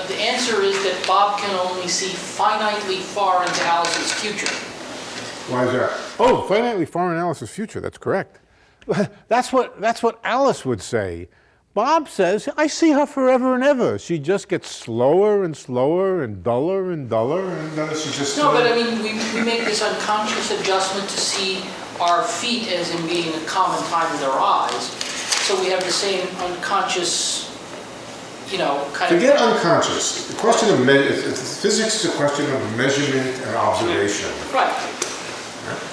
The answer is that Bob can only see finitely far into Alice's future. Why is that? Oh, finitely far in Alice's future. That's correct. That's what Alice would say. Bob says, I see her forever and ever. She just gets slower and slower and duller, and she just... No, but I mean, we make this unconscious adjustment to see our feet as in being a common time with our eyes. So we have the same unconscious, kind of... Forget unconscious. The question of physics is a question of measurement and observation. Right.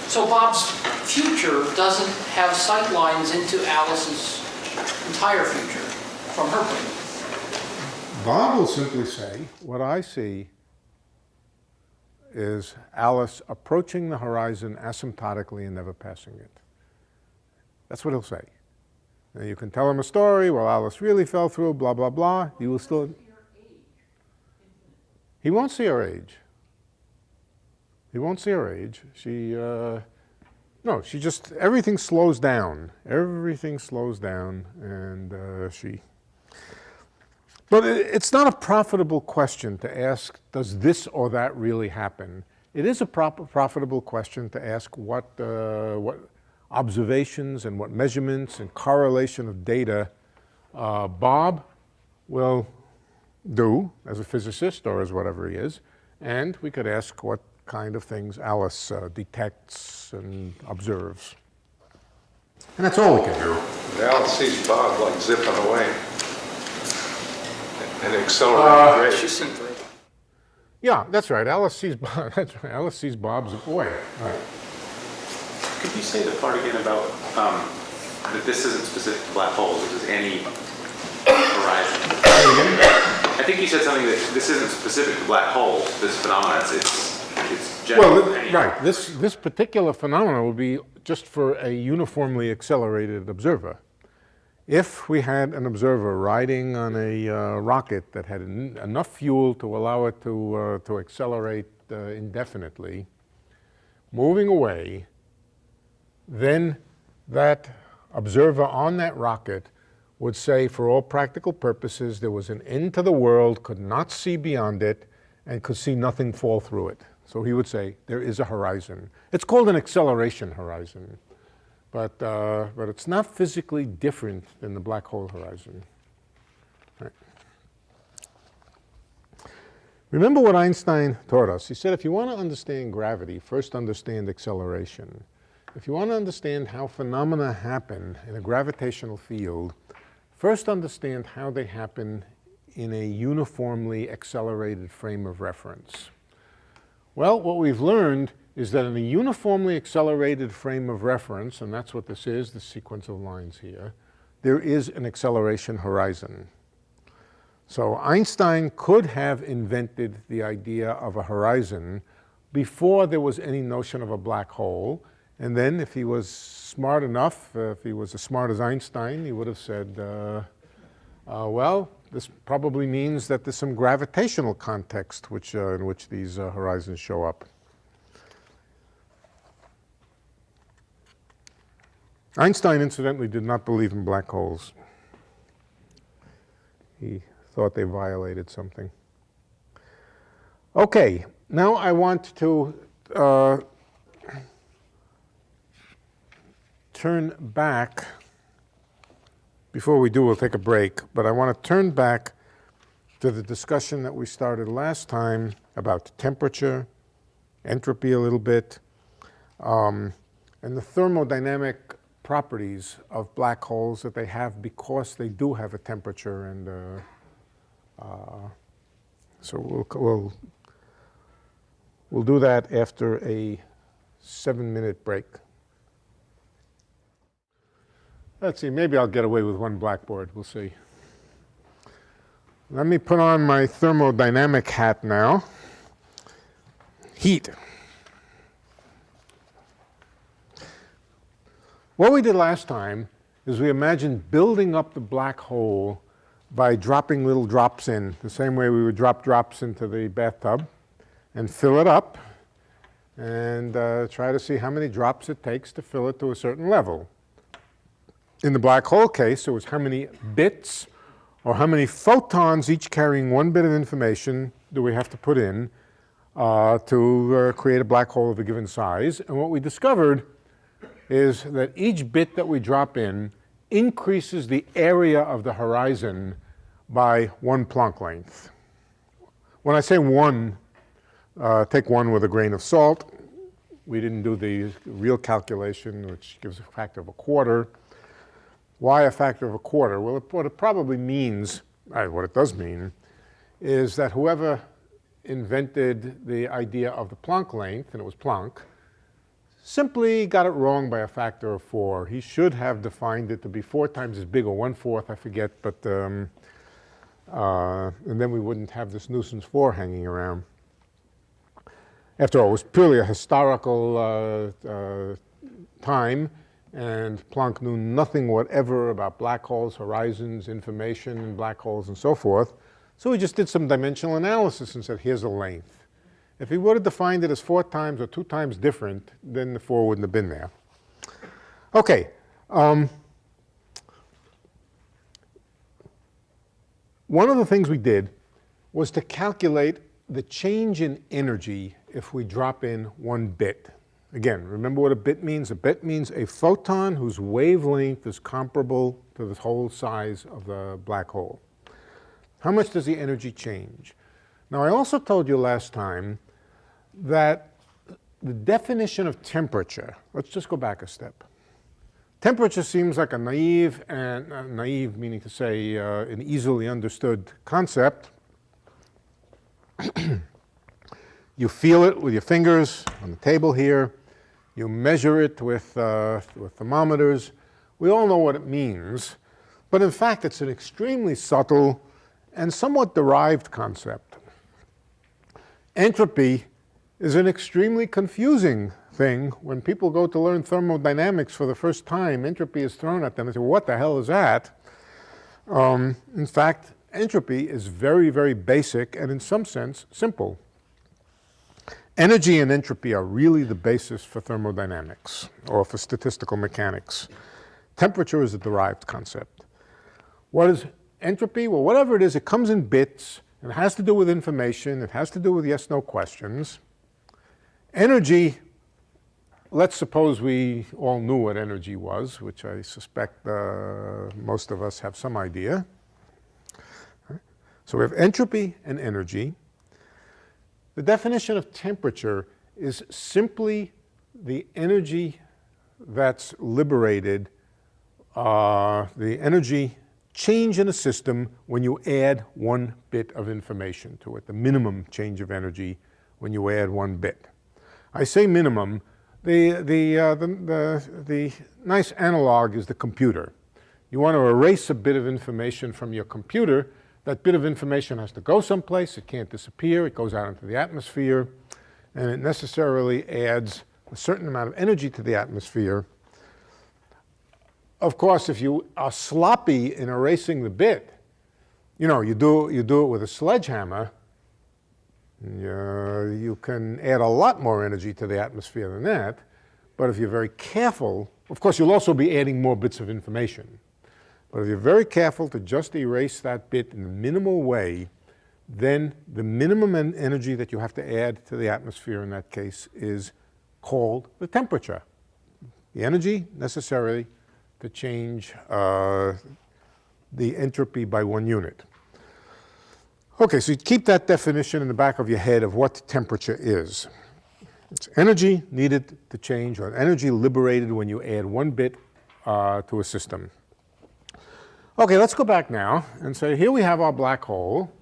So Bob's future doesn't have sight lines into Alice's entire future from her point of view. Bob will simply say, what I see is Alice approaching the horizon asymptotically and never passing it. That's what he'll say. Now you can tell him a story, well, Alice really fell through, blah, blah, blah. He will still... He won't see her age. He won't see her age. She... No, she just, everything slows down. Everything slows down, and But it's not a profitable question to ask, does this or that really happen? It is a profitable question to ask what observations and what measurements and correlation of data Bob will do as a physicist or as whatever he is, and we could ask what kind of things Alice detects and observes. And that's all we can do. Alice sees Bob like zipping away and accelerating rate. She seemed very. Yeah, that's right. Alice sees Bob. That's right. Alice sees Bob's away. Right. Could you say the part again about that this isn't specific to black holes, this is any horizon? I think you said something that this isn't specific to black holes, this phenomenon, it's general. Well, right. This particular phenomenon would be just for a uniformly accelerated observer. If we had an observer riding on a rocket that had enough fuel to allow it to accelerate indefinitely, moving away, then that observer on that rocket would say, for all practical purposes, there was an end to the world, could not see beyond it, and could see nothing fall through it. So he would say, there is a horizon. It's called an acceleration horizon, but it's not physically different than the black hole horizon. Right. Remember what Einstein taught us. He said, if you want to understand gravity, first understand acceleration. If you want to understand how phenomena happen in a gravitational field, first understand how they happen in a uniformly accelerated frame of reference. Well, what we've learned is that in a uniformly accelerated frame of reference, and that's what this is, the sequence of lines here, there is an acceleration horizon. So Einstein could have invented the idea of a horizon before there was any notion of a black hole. And then if he was smart enough, if he was as smart as Einstein, he would have said, well, this probably means that there's some gravitational context in which these horizons show up. Einstein, incidentally, did not believe in black holes. He thought they violated something. Okay, now I want to turn back. Before we do, we'll take a break, but I want to turn back to the discussion that we started last time about temperature, entropy a little bit, and the thermodynamic properties of black holes that they have because they do have a temperature, and so we'll do that after a 7-minute break. Let's see, maybe I'll get away with one blackboard, we'll see. Let me put on my thermodynamic hat now. Heat. What we did last time is we imagined building up the black hole by dropping little drops in, the same way we would drop drops into the bathtub and fill it up and try to see how many drops it takes to fill it to a certain level. In the black hole case, it was how many bits or how many photons, each carrying one bit of information, do we have to put in to create a black hole of a given size. And what we discovered is that each bit that we drop in increases the area of the horizon by 1 Planck length. When I say 1, take 1 with a grain of salt. We didn't do the real calculation, which gives a factor of 1/4. Why a factor of 1/4? Well, what it probably means, what it does mean, is that whoever invented the idea of the Planck length, and it was Planck, simply got it wrong by a factor of 4. He should have defined it to be 4 times as big, or 1/4, I forget, but and then we wouldn't have this nuisance 4 hanging around. After all, it was purely a historical time, and Planck knew nothing whatever about black holes, horizons, information in black holes, and so forth. So he just did some dimensional analysis and said, here's a length. If he would have defined it as 4 times or 2 times different, then the 4 wouldn't have been there. Okay. One of the things we did was to calculate the change in energy if we drop in 1 bit. Again, remember what a bit means? A bit means a photon whose wavelength is comparable to the whole size of the black hole. How much does the energy change? Now, I also told you last time that the definition of temperature, let's just go back a step. Temperature seems like a naive, and naive meaning to say an easily understood concept. You feel it with your fingers on the table here. You measure it with thermometers. We all know what it means. But in fact, it's an extremely subtle and somewhat derived concept. Entropy is an extremely confusing thing. When people go to learn thermodynamics for the first time, entropy is thrown at them and say, what the hell is that? In fact, entropy is very, very basic and in some sense simple. Energy and entropy are really the basis for thermodynamics or for statistical mechanics. Temperature is a derived concept. What is entropy? Well, whatever it is, it comes in bits. It has to do with information. It has to do with yes-no questions. Energy, let's suppose we all knew what energy was, which I suspect most of us have some idea. So we have entropy and energy. The definition of temperature is simply the energy that's liberated, the energy change in a system when you add 1 bit of information to it, the minimum change of energy when you add 1 bit. I say minimum. The nice analog is the computer. You want to erase a bit of information from your computer. That bit of information has to go someplace. It can't disappear. It goes out into the atmosphere, and it necessarily adds a certain amount of energy to the atmosphere. Of course, if you are sloppy in erasing the bit, you do it with a sledgehammer, you can add a lot more energy to the atmosphere than that. But if you're very careful, of course, you'll also be adding more bits of information. But if you're very careful to just erase that bit in a minimal way, then the minimum energy that you have to add to the atmosphere in that case is called the temperature. The energy necessary to change the entropy by 1 unit. Okay, so you keep that definition in the back of your head of what temperature is. It's energy needed to change, or energy liberated when you add 1 bit to a system. Okay, let's go back now and say, here we have our black hole.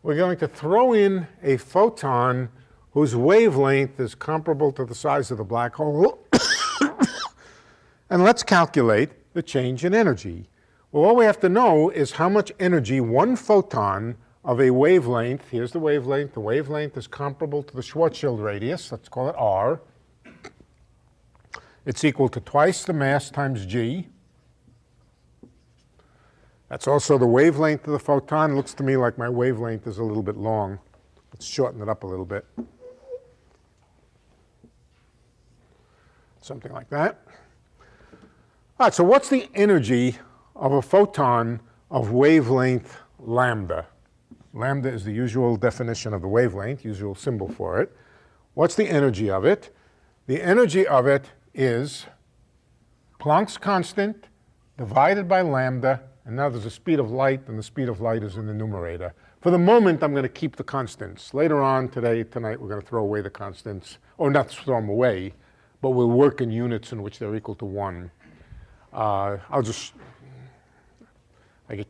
We're going to throw in a photon whose wavelength is comparable to the size of the black hole. And let's calculate the change in energy. Well, all we have to know is how much energy 1 photon of a wavelength, here's the wavelength is comparable to the Schwarzschild radius, let's call it R. It's equal to twice the mass times g. That's also the wavelength of the photon. Looks to me like my wavelength is a little bit long. Let's shorten it up a little bit. Something like that. All right, so what's the energy of a photon of wavelength lambda? Lambda is the usual definition of the wavelength, usual symbol for it. What's the energy of it? The energy of it is Planck's constant divided by lambda, and now there's a speed of light, and the speed of light is in the numerator. For the moment, I'm going to keep the constants. Later on tonight, we're going to throw away the constants, or not throw them away, but we'll work in units in which they're equal to 1. I get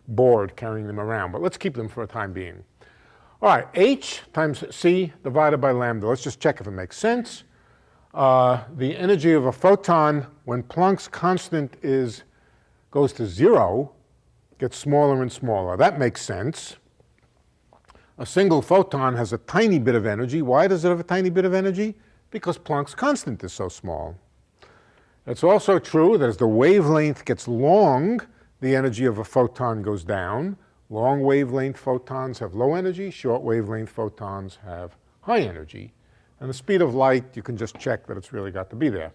bored carrying them around, but let's keep them for a time being. All right, h times c divided by lambda. Let's just check if it makes sense. The energy of a photon when Planck's constant goes to 0 gets smaller and smaller. That makes sense. A single photon has a tiny bit of energy. Why does it have a tiny bit of energy? Because Planck's constant is so small. It's also true that as the wavelength gets long, the energy of a photon goes down. Long wavelength photons have low energy. Short wavelength photons have high energy. And the speed of light, you can just check that it's really got to be there.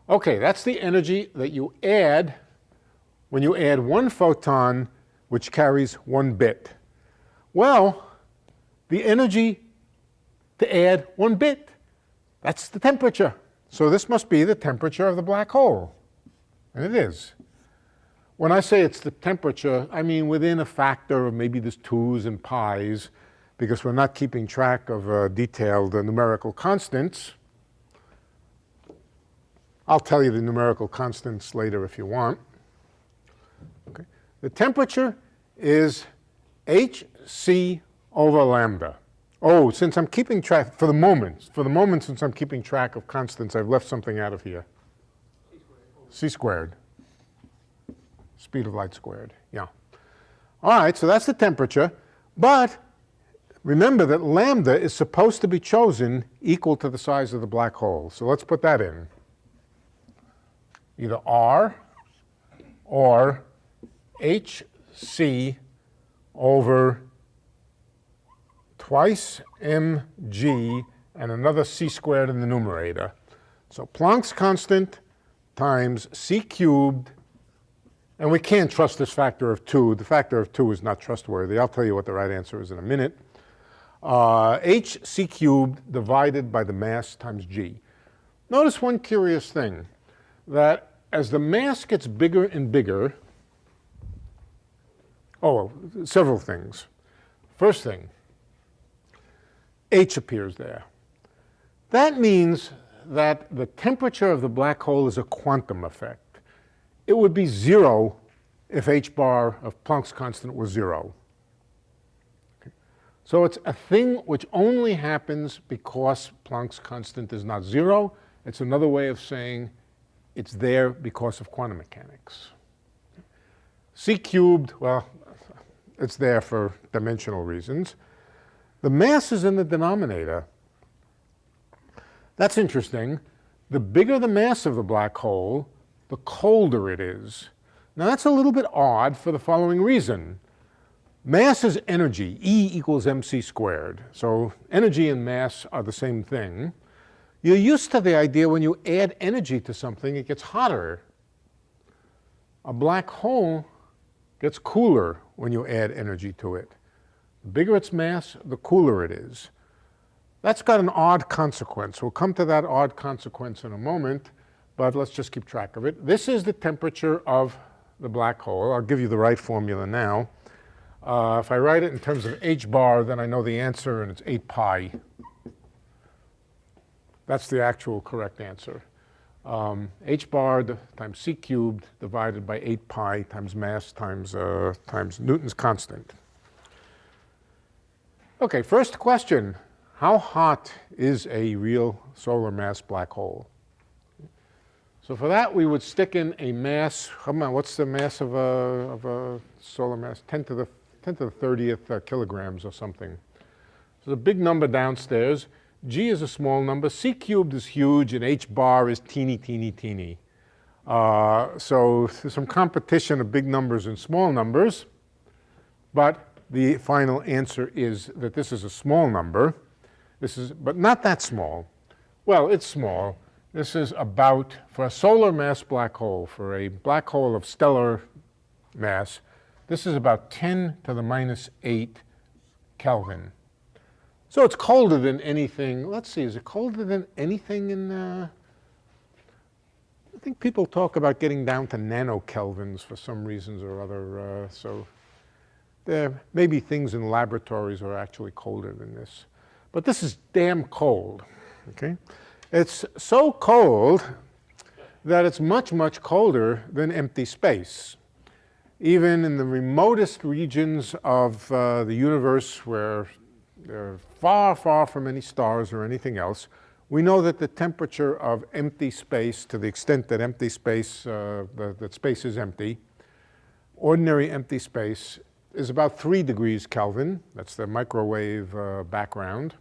Okay, that's the energy that you add when you add one photon which carries 1 bit. Well, the energy to add 1 bit, that's the temperature. So this must be the temperature of the black hole. And it is. When I say it's the temperature, I mean within a factor of maybe there's 2's and pi's, because we're not keeping track of detailed numerical constants. I'll tell you the numerical constants later if you want. Okay. The temperature is hc over lambda. Oh, since I'm keeping track, for the moment, since I'm keeping track of constants, I've left something out of here. C squared. Speed of light squared, yeah. All right, so that's the temperature. But remember that lambda is supposed to be chosen equal to the size of the black hole. So let's put that in. Either R or hc over twice mg and another c squared in the numerator. So Planck's constant times c cubed, and we can't trust this factor of 2. The factor of 2 is not trustworthy. I'll tell you what the right answer is in a minute. Hc cubed divided by the mass times g. Notice one curious thing, that as the mass gets bigger and bigger, several things. First thing, H appears there. That means that the temperature of the black hole is a quantum effect. It would be 0 if h bar of Planck's constant was 0. Okay. So it's a thing which only happens because Planck's constant is not 0. It's another way of saying it's there because of quantum mechanics. C cubed, well, it's there for dimensional reasons. The mass is in the denominator. That's interesting. The bigger the mass of the black hole, the colder it is. Now that's a little bit odd for the following reason. Mass is energy. E equals mc squared. So energy and mass are the same thing. You're used to the idea when you add energy to something, it gets hotter. A black hole gets cooler when you add energy to it. The bigger its mass, the cooler it is. That's got an odd consequence. We'll come to that odd consequence in a moment, but let's just keep track of it. This is the temperature of the black hole. I'll give you the right formula now. If I write it in terms of h bar, then I know the answer, and it's 8 pi. That's the actual correct answer. H bar times c cubed divided by 8 pi times mass times Newton's constant. Okay, first question. How hot is a real solar mass black hole? So for that, we would stick in a mass. Come on, what's the mass of a solar mass? 10 to the 30th kilograms or something. So a big number downstairs. G is a small number. C cubed is huge, and h bar is teeny, teeny, teeny. So there's some competition of big numbers and small numbers, but the final answer is that this is a small number. But not that small. Well, it's small. This is about, for a solar mass black hole, for a black hole of stellar mass, this is about 10 to the minus 8 Kelvin. So it's colder than anything. Let's see, is it colder than anything in, I think people talk about getting down to nanokelvins for some reasons or other. So there may be things in laboratories that are actually colder than this. But this is damn cold, okay? It's so cold that it's much, much colder than empty space. Even in the remotest regions of the universe where they're far, far from any stars or anything else, we know that the temperature of empty space, to the extent that empty space, that space is empty, ordinary empty space is about 3 degrees Kelvin. That's the microwave background.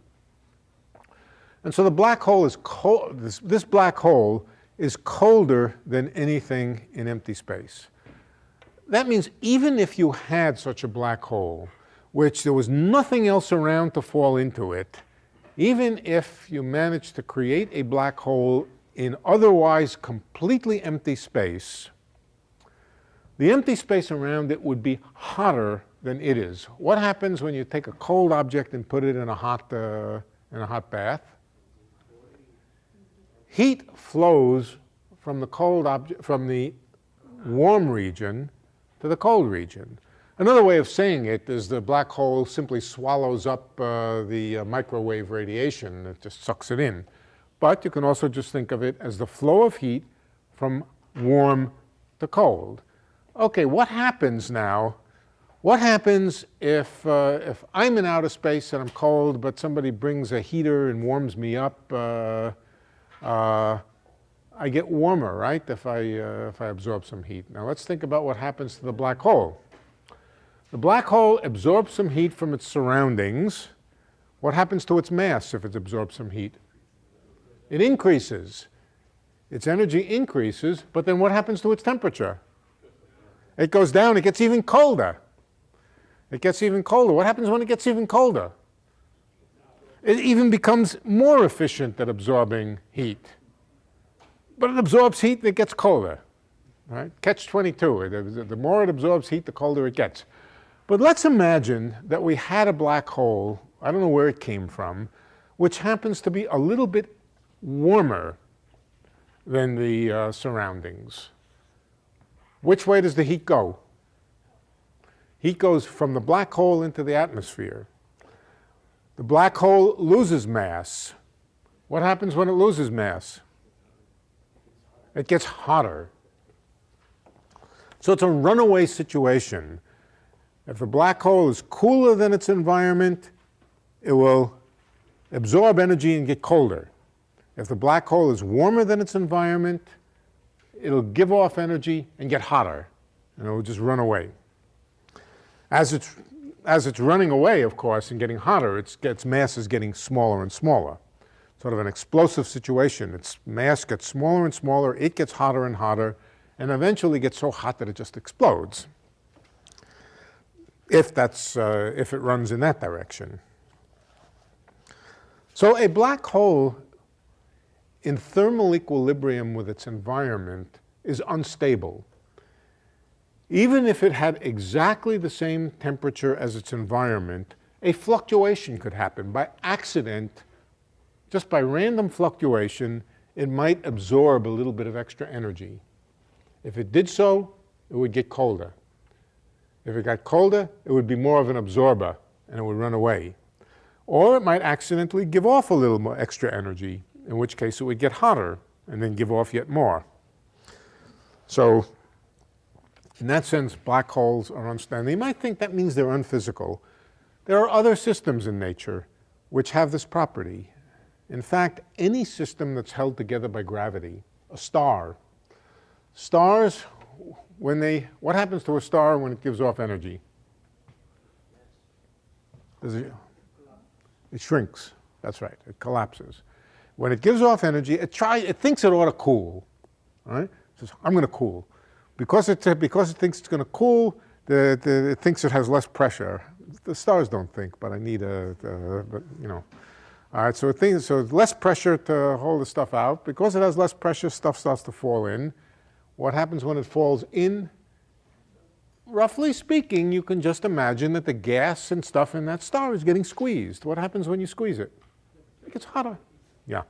And so the black hole is cold. This black hole is colder than anything in empty space. That means even if you had such a black hole, which there was nothing else around to fall into it, even if you manage to create a black hole in otherwise completely empty space, the empty space around it would be hotter than it is. What happens when you take a cold object and put it in a hot bath? Heat flows from the from the warm region to the cold region. Another way of saying it is the black hole simply swallows up the microwave radiation. It just sucks it in. But you can also just think of it as the flow of heat from warm to cold. Okay, what happens now? What happens if I'm in outer space and I'm cold, but somebody brings a heater and warms me up? I get warmer, right, if I absorb some heat. Now let's think about what happens to the black hole. The black hole absorbs some heat from its surroundings. What happens to its mass if it absorbs some heat? It increases. Its energy increases, but then what happens to its temperature? It goes down, it gets even colder. It gets even colder. What happens when it gets even colder? It even becomes more efficient at absorbing heat. But it absorbs heat and it gets colder. Right? Catch-22. The more it absorbs heat, the colder it gets. But let's imagine that we had a black hole, I don't know where it came from, which happens to be a little bit warmer than the surroundings. Which way does the heat go? Heat goes from the black hole into the atmosphere. The black hole loses mass. What happens when it loses mass? It gets hotter. So it's a runaway situation. If the black hole is cooler than its environment, it will absorb energy and get colder. If the black hole is warmer than its environment, it'll give off energy and get hotter, and it will just run away. As it's running away, of course, and getting hotter, its mass is getting smaller and smaller. Sort of an explosive situation. Its mass gets smaller and smaller, it gets hotter and hotter, and eventually gets so hot that it just explodes. If it runs in that direction. So a black hole in thermal equilibrium with its environment is unstable. Even if it had exactly the same temperature as its environment, a fluctuation could happen. By accident, just by random fluctuation, it might absorb a little bit of extra energy. If it did so, it would get colder. If it got colder, it would be more of an absorber, and it would run away. Or it might accidentally give off a little more extra energy, in which case it would get hotter and then give off yet more. So in that sense, black holes are unstable. You might think that means they're unphysical. There are other systems in nature which have this property. In fact, any system that's held together by gravity, a star. Stars, what happens to a star when it gives off energy? It shrinks. That's right. It collapses. When it gives off energy, it thinks it ought to cool. All right? It says, I'm going to cool. Because it thinks it's going to cool, it thinks it has less pressure. The stars don't think, but I need but, you know. All right, so it's less pressure to hold the stuff out. Because it has less pressure, stuff starts to fall in. What happens when it falls in? Roughly speaking, you can just imagine that the gas and stuff in that star is getting squeezed. What happens when you squeeze it? It gets hotter. Yeah.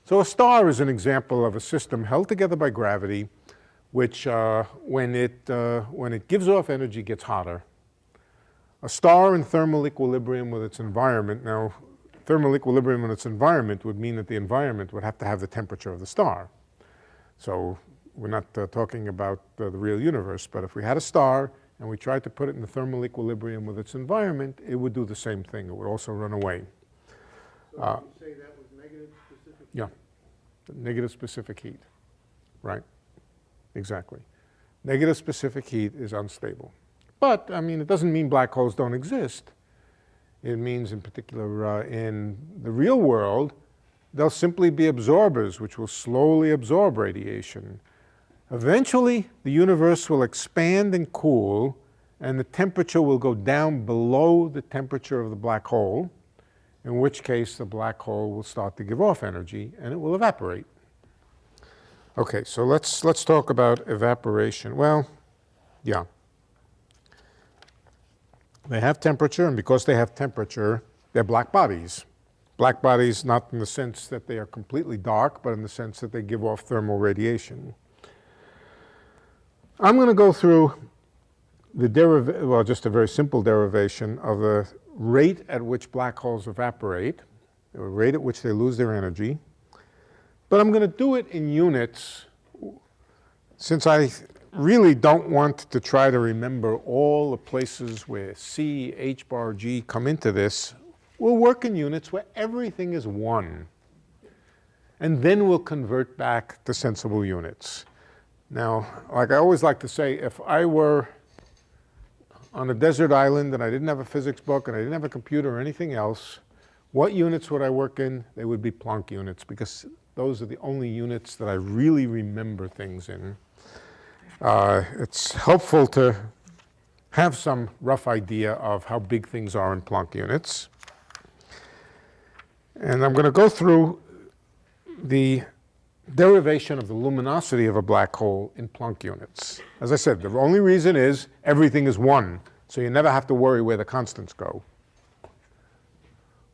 So a star is an example of a system held together by gravity, which when it gives off energy, gets hotter. A star in thermal equilibrium with its environment. Now, thermal equilibrium with its environment would mean that the environment would have to have the temperature of the star. So we're not talking about the real universe, but if we had a star and we tried to put it in the thermal equilibrium with its environment, it would do the same thing. It would also run away. So you say that was negative specific heat? Yeah, negative specific heat, right? Exactly. Negative specific heat is unstable. But, I mean, it doesn't mean black holes don't exist. It means, in particular, in the real world, they'll simply be absorbers, which will slowly absorb radiation. Eventually, the universe will expand and cool, and the temperature will go down below the temperature of the black hole. in which case the black hole will start to give off energy and it will evaporate. Okay, so let's talk about evaporation. Well, yeah. They have temperature, and because they have temperature, they're black bodies. Black bodies not in the sense that they are completely dark, but in the sense that they give off thermal radiation. I'm going to go through the just a very simple derivation of the rate at which black holes evaporate, the rate at which they lose their energy. But I'm going to do it in units, since I really don't want to try to remember all the places where C, H bar, G come into this. We'll work in units where everything is 1. And then we'll convert back to sensible units. Now, like I always like to say, if I were on a desert island and I didn't have a physics book and I didn't have a computer or anything else, what units would I work in? They would be Planck units, because those are the only units that I really remember things in. It's helpful to have some rough idea of how big things are in Planck units. And I'm going to go through the derivation of the luminosity of a black hole in Planck units. As I said, the only reason is everything is 1, so you never have to worry where the constants go.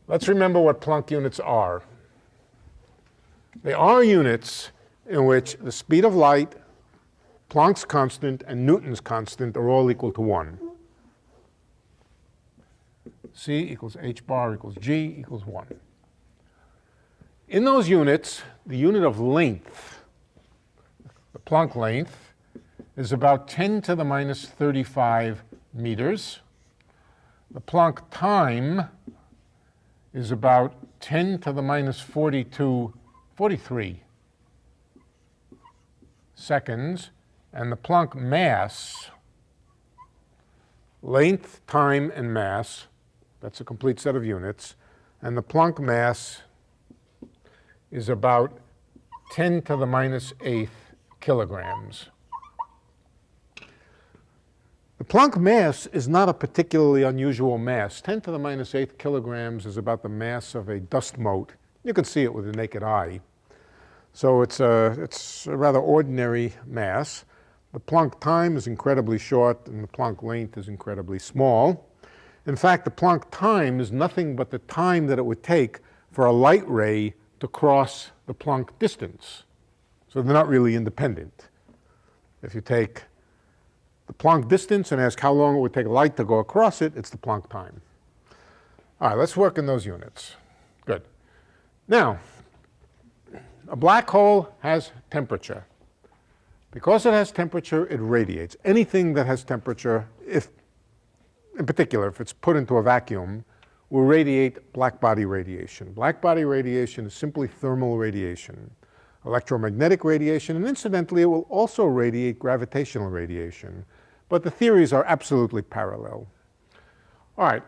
Let's remember what Planck units are. They are units in which the speed of light, Planck's constant, and Newton's constant are all equal to 1. C equals h bar equals g equals 1. In those units, the unit of length, the Planck length, is about 10 to the minus 35 meters. The Planck time is about 10 to the minus 43 seconds. And the Planck mass, length, time, and mass, that's a complete set of units, and the Planck mass is about 10 to the minus 8 kilograms. The Planck mass is not a particularly unusual mass. 10 to the minus 8 kilograms is about the mass of a dust mote. You can see it with the naked eye. So it's a rather ordinary mass. The Planck time is incredibly short, and the Planck length is incredibly small. In fact, the Planck time is nothing but the time that it would take for a light ray to cross the Planck distance. So they're not really independent. If you take the Planck distance and ask how long it would take light to go across it, it's the Planck time. All right, let's work in those units. Good. Now, a black hole has temperature. Because it has temperature, it radiates. Anything that has temperature, in particular, if it's put into a vacuum, will radiate black body radiation. Black body radiation is simply thermal radiation, electromagnetic radiation, and incidentally, it will also radiate gravitational radiation. But the theories are absolutely parallel. All right,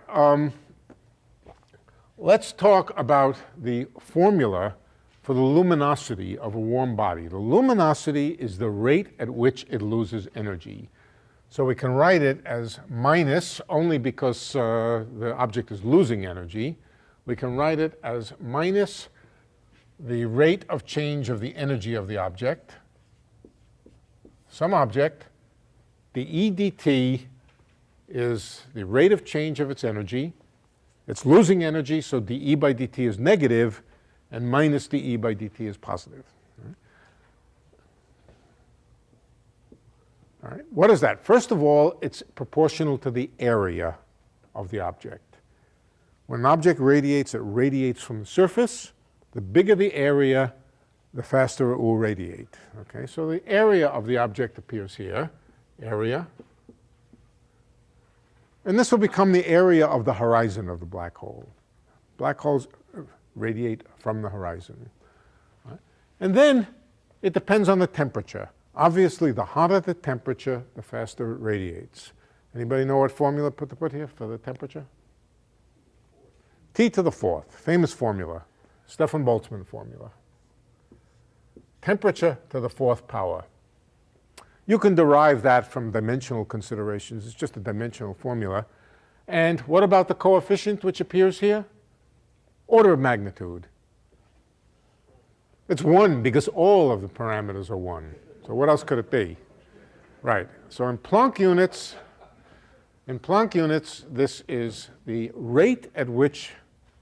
let's talk about the formula for the luminosity of a warm body. The luminosity is the rate at which it loses energy. So we can write it as minus, only because the object is losing energy. We can write it as minus the rate of change of the energy of the object. Some object, the E dt is the rate of change of its energy. It's losing energy, so dE by dt is negative, and minus dE by dt is positive. All right. What is that? First of all, it's proportional to the area of the object. When an object radiates, it radiates from the surface. The bigger the area, the faster it will radiate. Okay, so the area of the object appears here, area. And this will become the area of the horizon of the black hole. Black holes radiate from the horizon. Right? And then it depends on the temperature. Obviously, the hotter the temperature, the faster it radiates. Anybody know what formula to put here for the temperature? T to the fourth, famous formula, Stefan Boltzmann formula. Temperature to the fourth power. You can derive that from dimensional considerations. It's just a dimensional formula. And what about the coefficient which appears here? Order of magnitude. It's 1 because all of the parameters are 1. So what else could it be? Right. So in Planck units, this is the rate at which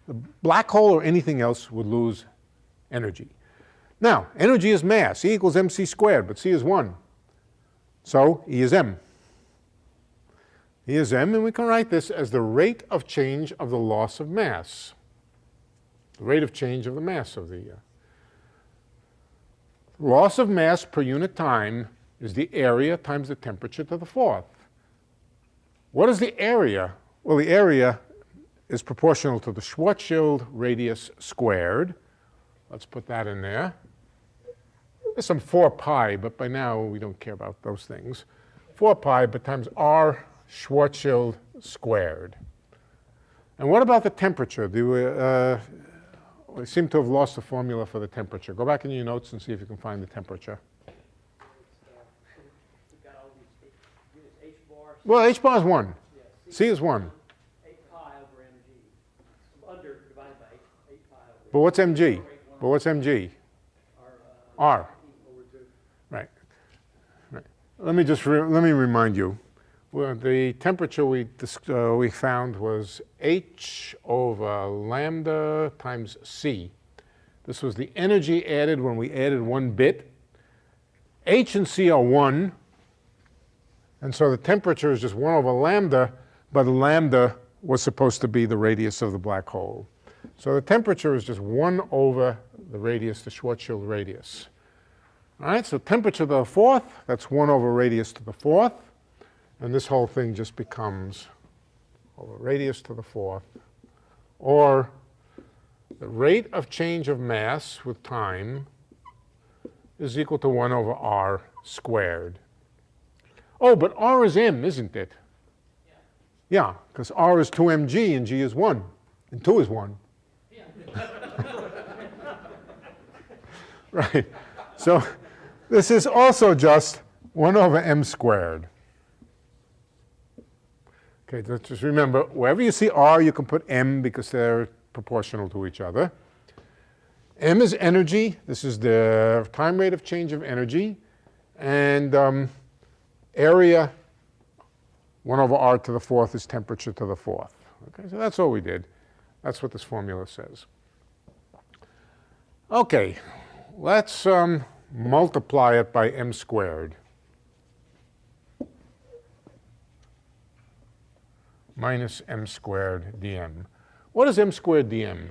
the black hole or anything else would lose energy. Now, energy is mass. E equals mc squared, but c is 1. So E is m. E is m, and we can write this as the rate of change of the loss of mass. The rate of change of the mass of the loss of mass per unit time is the area times the temperature to the fourth. What is the area? Well, the area is proportional to the Schwarzschild radius squared. Let's put that in there. There's some 4 pi, but by now we don't care about those things. 4 pi, but times r Schwarzschild squared. And what about the temperature? We seem to have lost the formula for the temperature. Go back in your notes and see if you can find the temperature. Well, h bar is 1. C is 1. 8 pi over mg. Under divided by 8 pi over. But what's mg? But what's mg? R. Right. Right. Let me remind you. Well, the temperature we found was h over lambda times c. This was the energy added when we added 1 bit. H and c are 1, and so the temperature is just 1 over lambda, but lambda was supposed to be the radius of the black hole. So the temperature is just 1 over the radius, the Schwarzschild radius. All right, so temperature to the fourth, that's 1 over radius to the fourth. And this whole thing just becomes over radius to the fourth, or the rate of change of mass with time is equal to 1 over r squared. Oh, but r is m, isn't it? Yeah, because r is 2mg and g is 1, and 2 is 1. Right. So this is also just 1 over m squared. Okay, let's just remember, wherever you see r, you can put m because they're proportional to each other. M is energy. This is the time rate of change of energy. And area, 1 over r to the fourth, is temperature to the fourth. Okay, so that's all we did. That's what this formula says. Okay, let's multiply it by m squared. Minus m squared dm. What is m squared dm?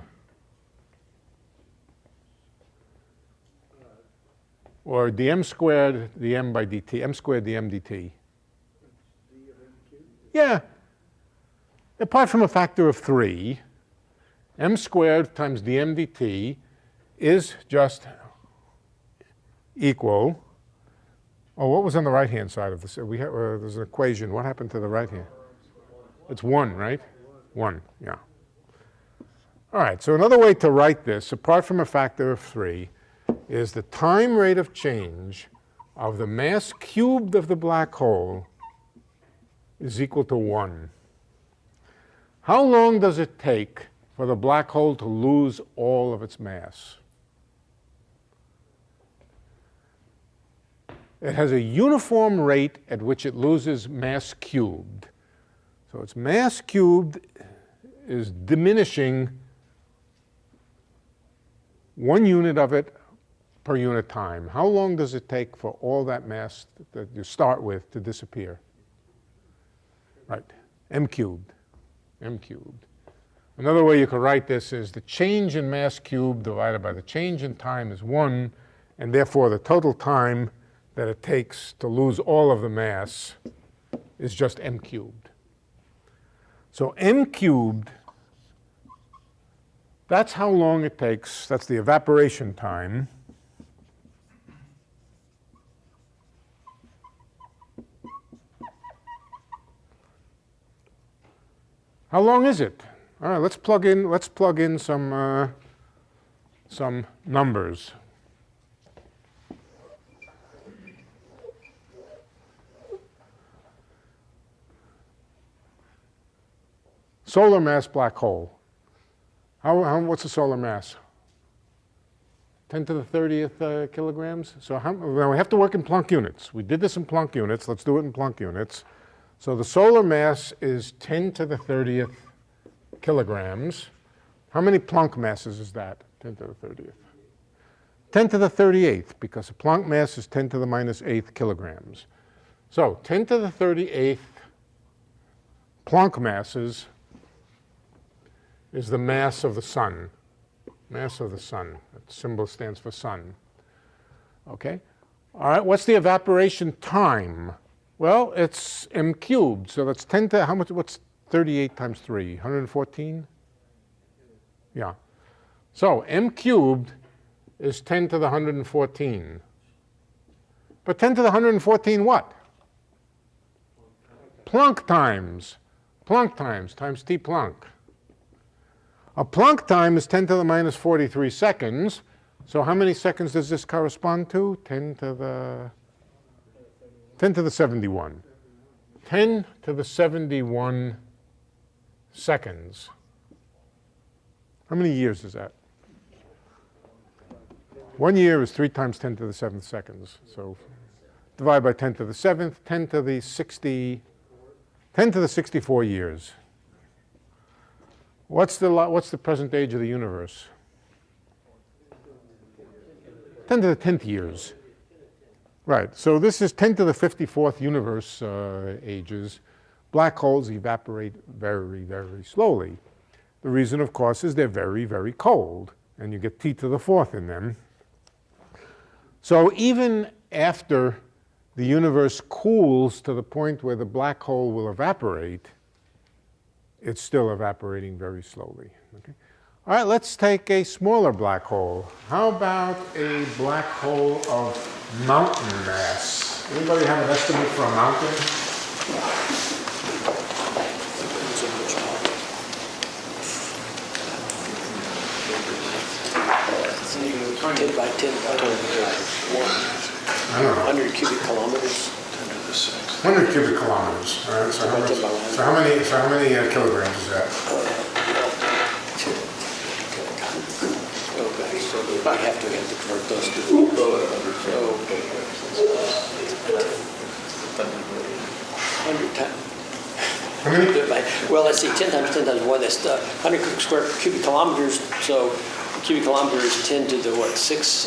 Or dm squared dm by dt, m squared dm dt. Yeah. Apart from a factor of 3, m squared times dm dt is just equal. Oh, what was on the right-hand side of this? There's an equation. What happened to the right hand? It's 1, right? 1, yeah. All right, so another way to write this, apart from a factor of 3, is the time rate of change of the mass cubed of the black hole is equal to 1. How long does it take for the black hole to lose all of its mass? It has a uniform rate at which it loses mass cubed. So its mass cubed is diminishing 1 unit of it per unit time. How long does it take for all that mass that you start with to disappear? Right, m cubed, m cubed. Another way you could write this is the change in mass cubed divided by the change in time is 1, and therefore the total time that it takes to lose all of the mass is just m cubed. So m cubed, that's how long it takes, that's the evaporation time. How long is it? All right, let's plug in some numbers. Solar mass black hole. What's the solar mass? 10 to the 30th kilograms? So well, we have to work in Planck units. We did this in Planck units. Let's do it in Planck units. So the solar mass is 10 to the 30th kilograms. How many Planck masses is that? 10 to the 30th. 10 to the 38th, because a Planck mass is 10 to the minus 8th kilograms. So 10 to the 38th Planck masses is the mass of the sun. Mass of the sun. That symbol stands for sun. Okay? All right, what's the evaporation time? Well, it's m cubed, so that's 10 to, how much, what's 38 times 3? 114? Yeah. So m cubed is 10 to the 114. But 10 to the 114 what? Planck times. Planck times T Planck. A Planck time is 10 to the minus 43 seconds. So how many seconds does this correspond to? 10 to the 71. 10 to the 71 seconds. How many years is that? 1 year is 3 times 10 to the 7th seconds. So divide by 10 to the 7th, 10 to the 64 years. What's the present age of the universe? 10 to the 10th years. Right, so this is 10 to the 54th universe ages. Black holes evaporate very, very slowly. The reason, of course, is they're very, very cold, and you get T to the 4th in them. So even after the universe cools to the point where the black hole will evaporate, it's still evaporating very slowly. Okay? All right, let's take a smaller black hole. How about a black hole of mountain mass? Anybody have an estimate for a mountain? By 10, I don't know. 100 cubic kilometers. 100 cubic kilometers. All right, so how many kilograms is that? Okay, so I have to convert those to. So 100 times. How many? Well, let's see, 10 times 10 times 1, that's 100 square cubic kilometers. So cubic kilometer is 10 to the, 6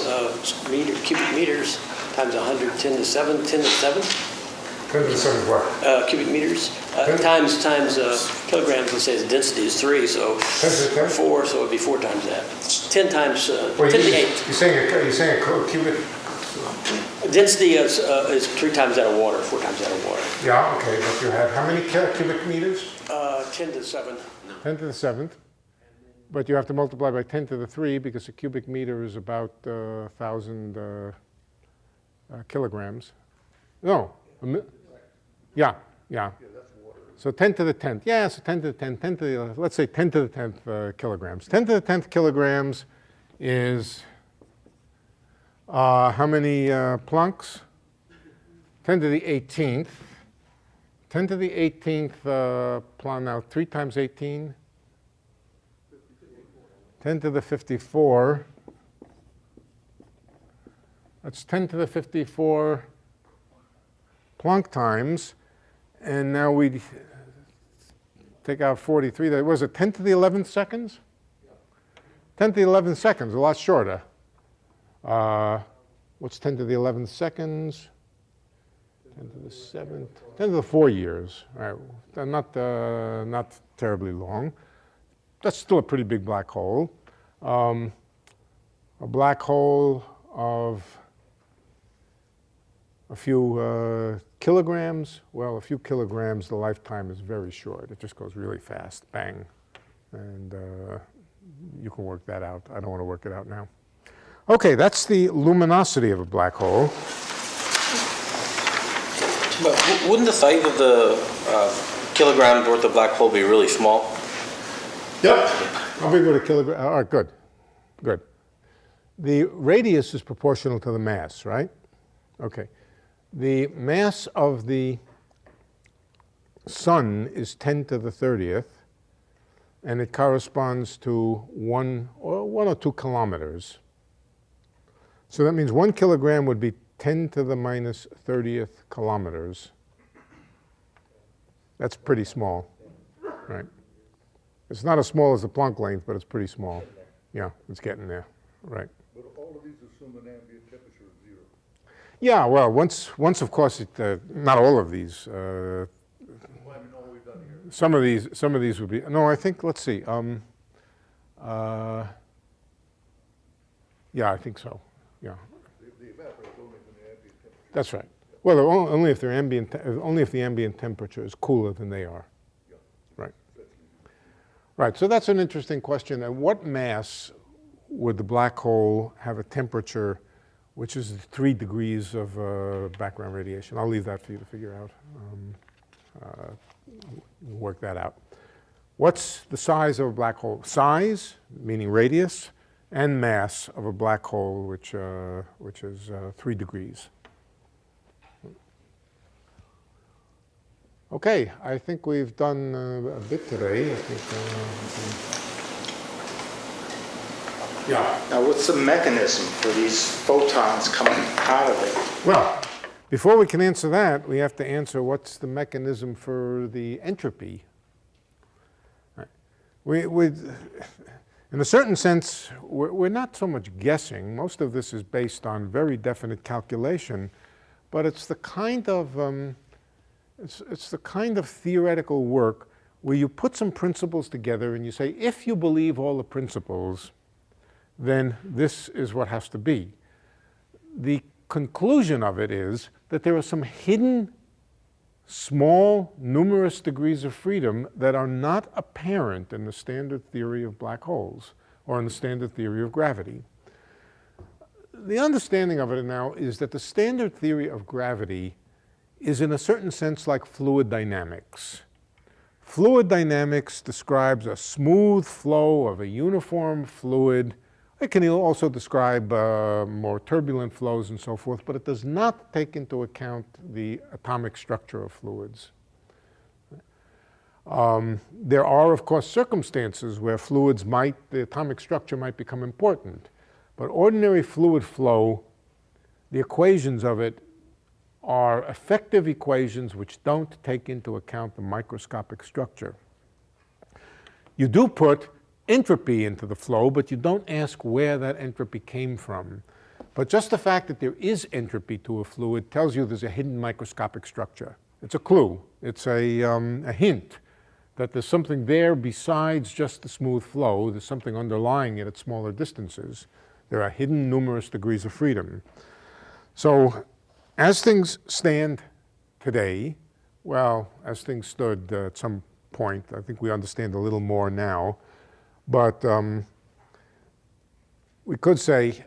cubic meters times 100, 10 to 7, 10 to 7? 10 to the 7 what? Cubic meters. Times kilograms, let's say the density is 3, so 4, so it would be 4 times that. 10 times, 10 to the 8. You're saying a cubic? Density is 3 times that of water, 4 times that of water. Yeah, okay, but you have how many cubic meters? 10 to the 7. 10 to the 7th. But you have to multiply by 10 to the 3 because a cubic meter is about 1,000 kilograms. No. Yeah. So 10 to the 10th. Yeah, so 10 to the 10th, 10 to the, let's say 10 to the 10th kilograms. 10 to the 10th kilograms is how many Plancks? 10 to the 18th. 10 to the 18th now 3 times 18. 10 to the 54. That's 10 to the 54 Planck times. And now we take out 43. That was it 10 to the 11th seconds? 10 to the 11th seconds, a lot shorter. What's 10 to the 11th seconds? 10 to the 7th, 10 to the 4 years. All right, not terribly long. That's still a pretty big black hole. A black hole of a few kilograms. Well, a few kilograms, the lifetime is very short. It just goes really fast, bang. And you can work that out. I don't want to work it out now. Okay, that's the luminosity of a black hole. But wouldn't the size of the kilograms worth of black hole be really small? Yep. How big would a kilogram? All right, good. The radius is proportional to the mass, right? Okay. The mass of the sun is 10 to the 30th. and it corresponds to 1 or 2 kilometers. So that means 1 kilogram would be 10 to the minus 30th kilometers. That's pretty small, right? It's not as small as the Planck length, but it's pretty small. Yeah, it's getting there, right? But all of these assume an ambient temperature of 0. Yeah, well, once of course, not all of these. Well, I mean, all we've done here. Some of these would be. No, I think. Let's see. Yeah, I think so. Yeah, The evaporator is only when the ambient temperature. that's right. Well, only if the ambient temperature is cooler than they are. Yeah. Right. Right. So that's an interesting question. At what mass would the black hole have a temperature which is 3 degrees of background radiation? I'll leave that for you to figure out. Work that out. What's the size of a black hole? Size, meaning radius, and mass of a black hole, which is 3 degrees. Okay, I think we've done a bit today. I think, yeah. Now, what's the mechanism for these photons coming out of it? Well, before we can answer that, we have to answer what's the mechanism for the entropy. Right. In a certain sense, we're not so much guessing. Most of this is based on very definite calculation, but it's the kind of it's the kind of theoretical work where you put some principles together and you say, if you believe all the principles, then this is what has to be. The conclusion of it is that there are some hidden, small, numerous degrees of freedom that are not apparent in the standard theory of black holes or in the standard theory of gravity. The understanding of it now is that the standard theory of gravity is in a certain sense like fluid dynamics. Fluid dynamics describes a smooth flow of a uniform fluid. It can also describe more turbulent flows and so forth, but it does not take into account the atomic structure of fluids. There are, of course, circumstances where the atomic structure might become important, but ordinary fluid flow, the equations of it are effective equations which don't take into account the microscopic structure. You do put entropy into the flow, but you don't ask where that entropy came from. But just the fact that there is entropy to a fluid tells you there's a hidden microscopic structure. It's a clue. It's a hint that there's something there besides just the smooth flow. There's something underlying it at smaller distances. There are hidden numerous degrees of freedom. So as things stand today, well, as things stood at some point, I think we understand a little more now, but we could say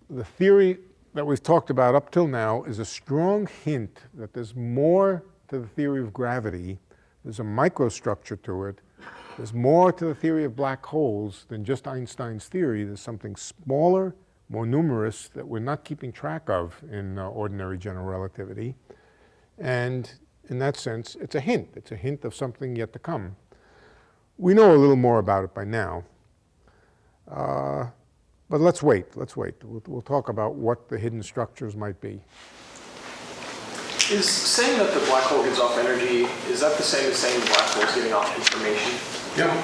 the theory that we've talked about up till now is a strong hint that there's more to the theory of gravity, there's a microstructure to it, there's more to the theory of black holes than just Einstein's theory. There's something smaller, more numerous that we're not keeping track of in ordinary general relativity. And in that sense, it's a hint. It's a hint of something yet to come. We know a little more about it by now. But let's wait. We'll talk about what the hidden structures might be. Is saying that the black hole gives off energy, is that the same as saying the black hole is giving off information? Yeah.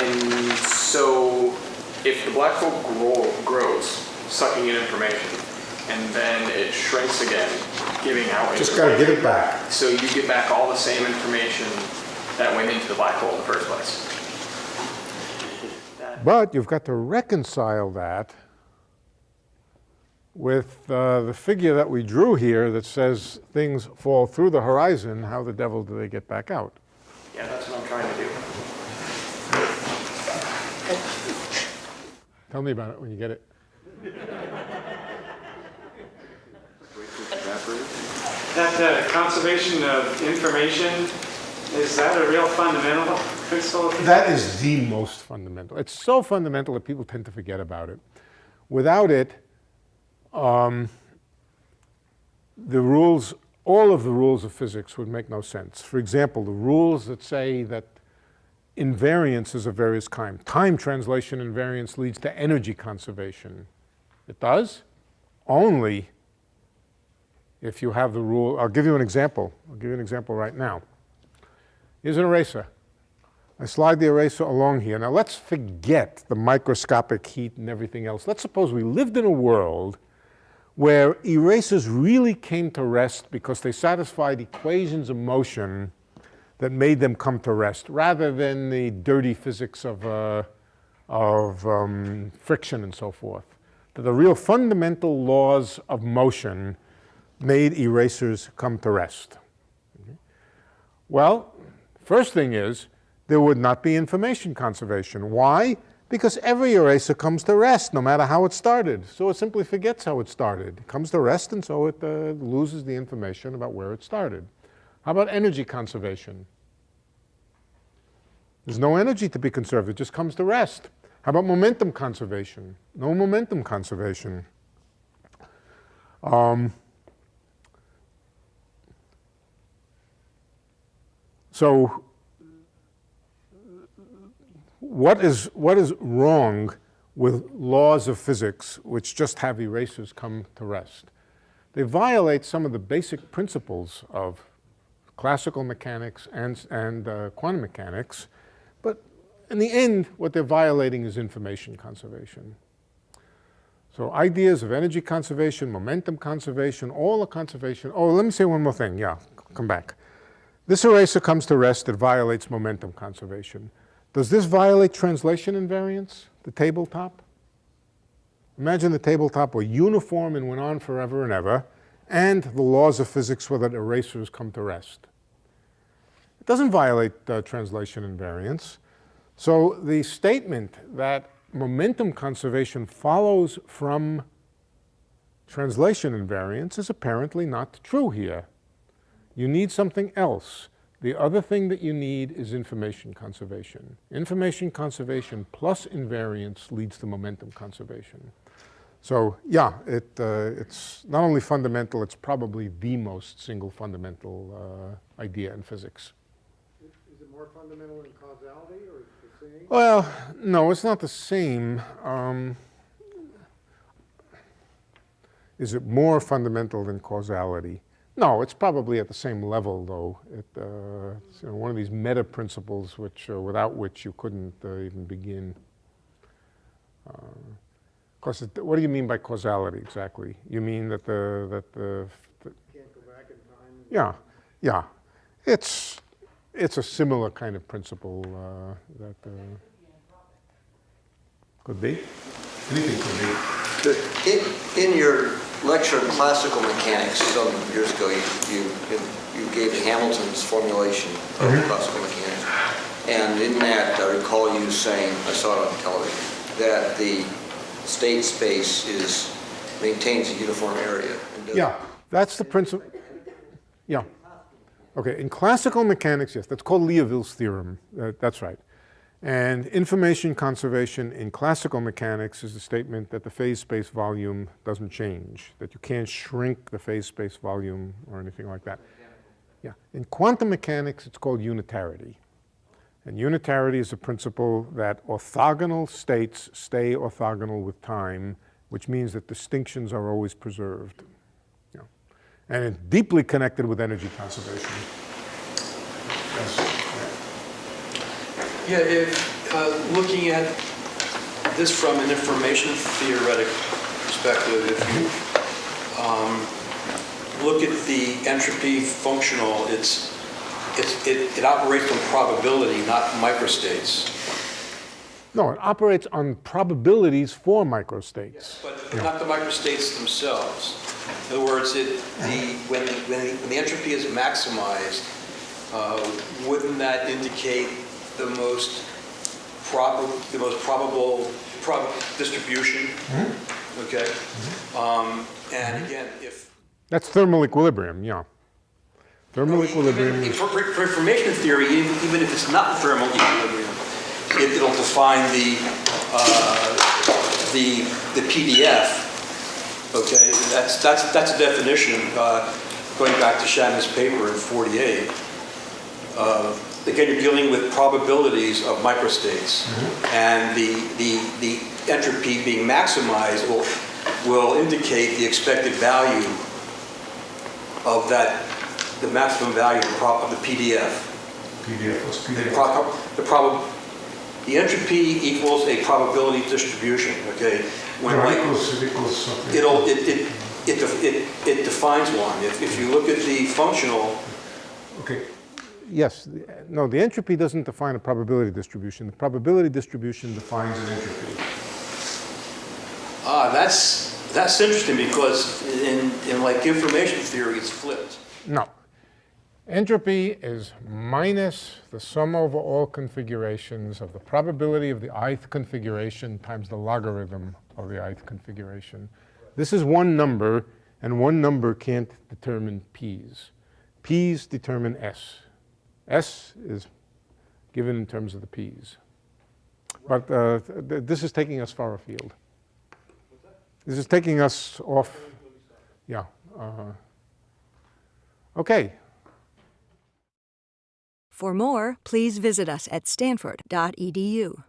And so if the black hole grows, sucking in information, and then it shrinks again, giving out Just got to give it back. So you get back all the same information that went into the black hole in the first place. But you've got to reconcile that with the figure that we drew here that says things fall through the horizon. How the devil do they get back out? Yeah, that's what I'm trying to do. Tell me about it when you get it. That conservation of information, is that a real fundamental principle? That is the most fundamental. It's so fundamental that people tend to forget about it. Without it, the rules, all of the rules of physics would make no sense. For example, the rules that say that invariances of various kind. Time translation invariance leads to energy conservation. It does only if you have the rule. I'll give you an example. I'll give you an example right now. Here's an eraser. I slide the eraser along here. Now let's forget the microscopic heat and everything else. Let's suppose we lived in a world where erasers really came to rest because they satisfied equations of motion that made them come to rest, rather than the dirty physics of friction and so forth. That the real fundamental laws of motion made erasers come to rest. Okay. Well, first thing is, there would not be information conservation. Why? Because every eraser comes to rest, no matter how it started. So it simply forgets how it started. It comes to rest, and so it loses the information about where it started. How about energy conservation? There's no energy to be conserved. It just comes to rest. How about momentum conservation? No momentum conservation. So what is wrong with laws of physics which just have erasers come to rest? They violate some of the basic principles of classical mechanics and quantum mechanics, but in the end, what they're violating is information conservation. So ideas of energy conservation, momentum conservation, all the conservation. Oh, let me say one more thing. Yeah, come back. This eraser comes to rest, it violates momentum conservation. Does this violate translation invariance, the tabletop? Imagine the tabletop were uniform and went on forever and ever, and the laws of physics were that erasers come to rest. It doesn't violate translation invariance. So the statement that momentum conservation follows from translation invariance is apparently not true here. You need something else. The other thing that you need is information conservation. Information conservation plus invariance leads to momentum conservation. So yeah, it's not only fundamental, it's probably the most single fundamental idea in physics. Is it more fundamental in causality, or is it the same? Well, no, it's not the same. Is it more fundamental than causality? No, it's probably at the same level, though. It's one of these meta principles without which you couldn't even begin. What do you mean by causality exactly? You mean that the can't go back in time? Yeah. It's a similar kind of principle that could be. Anything could be. In your lecture on classical mechanics some years ago, you gave Hamilton's formulation of classical mechanics. And in that, I recall you saying, I saw it on television, that the state space maintains a uniform area. Yeah, that's the principle. Yeah. Okay, in classical mechanics, yes, that's called Liouville's theorem. That's right. And information conservation in classical mechanics is the statement that the phase space volume doesn't change, that you can't shrink the phase space volume or anything like that. Yeah. In quantum mechanics, it's called unitarity. And unitarity is a principle that orthogonal states stay orthogonal with time, which means that distinctions are always preserved. Yeah. And it's deeply connected with energy conservation. Yes. Yeah, if looking at this from an information theoretic perspective, if you look at the entropy functional, it operates on probability, not microstates. No, it operates on probabilities for microstates. Yes, but not the microstates themselves. In other words, when the entropy is maximized, wouldn't that indicate the most probable distribution? Okay. And again, if that's thermal equilibrium, yeah. Thermal equilibrium. For information theory, even if it's not thermal equilibrium, it'll define the PDF. Okay, that's a definition going back to Shanna's paper in '48. again, you're dealing with probabilities of microstates. And the entropy being maximized will indicate the expected value of that, the maximum value of the PDF. PDF, what's PDF? The entropy equals a probability distribution, okay? When No, like, it equals something. it defines one. If you look at the functional, Okay, yes, no, the entropy doesn't define a probability distribution. The probability distribution defines an entropy. that's interesting because in like information theory, it's flipped. No. Entropy is minus the sum over all configurations of the probability of the ith configuration times the logarithm of the ith configuration. This is one number, and one number can't determine p's. P's determine s. S is given in terms of the p's. But this is taking us far afield. This is taking us off, yeah. Okay. For more, please visit us at stanford.edu.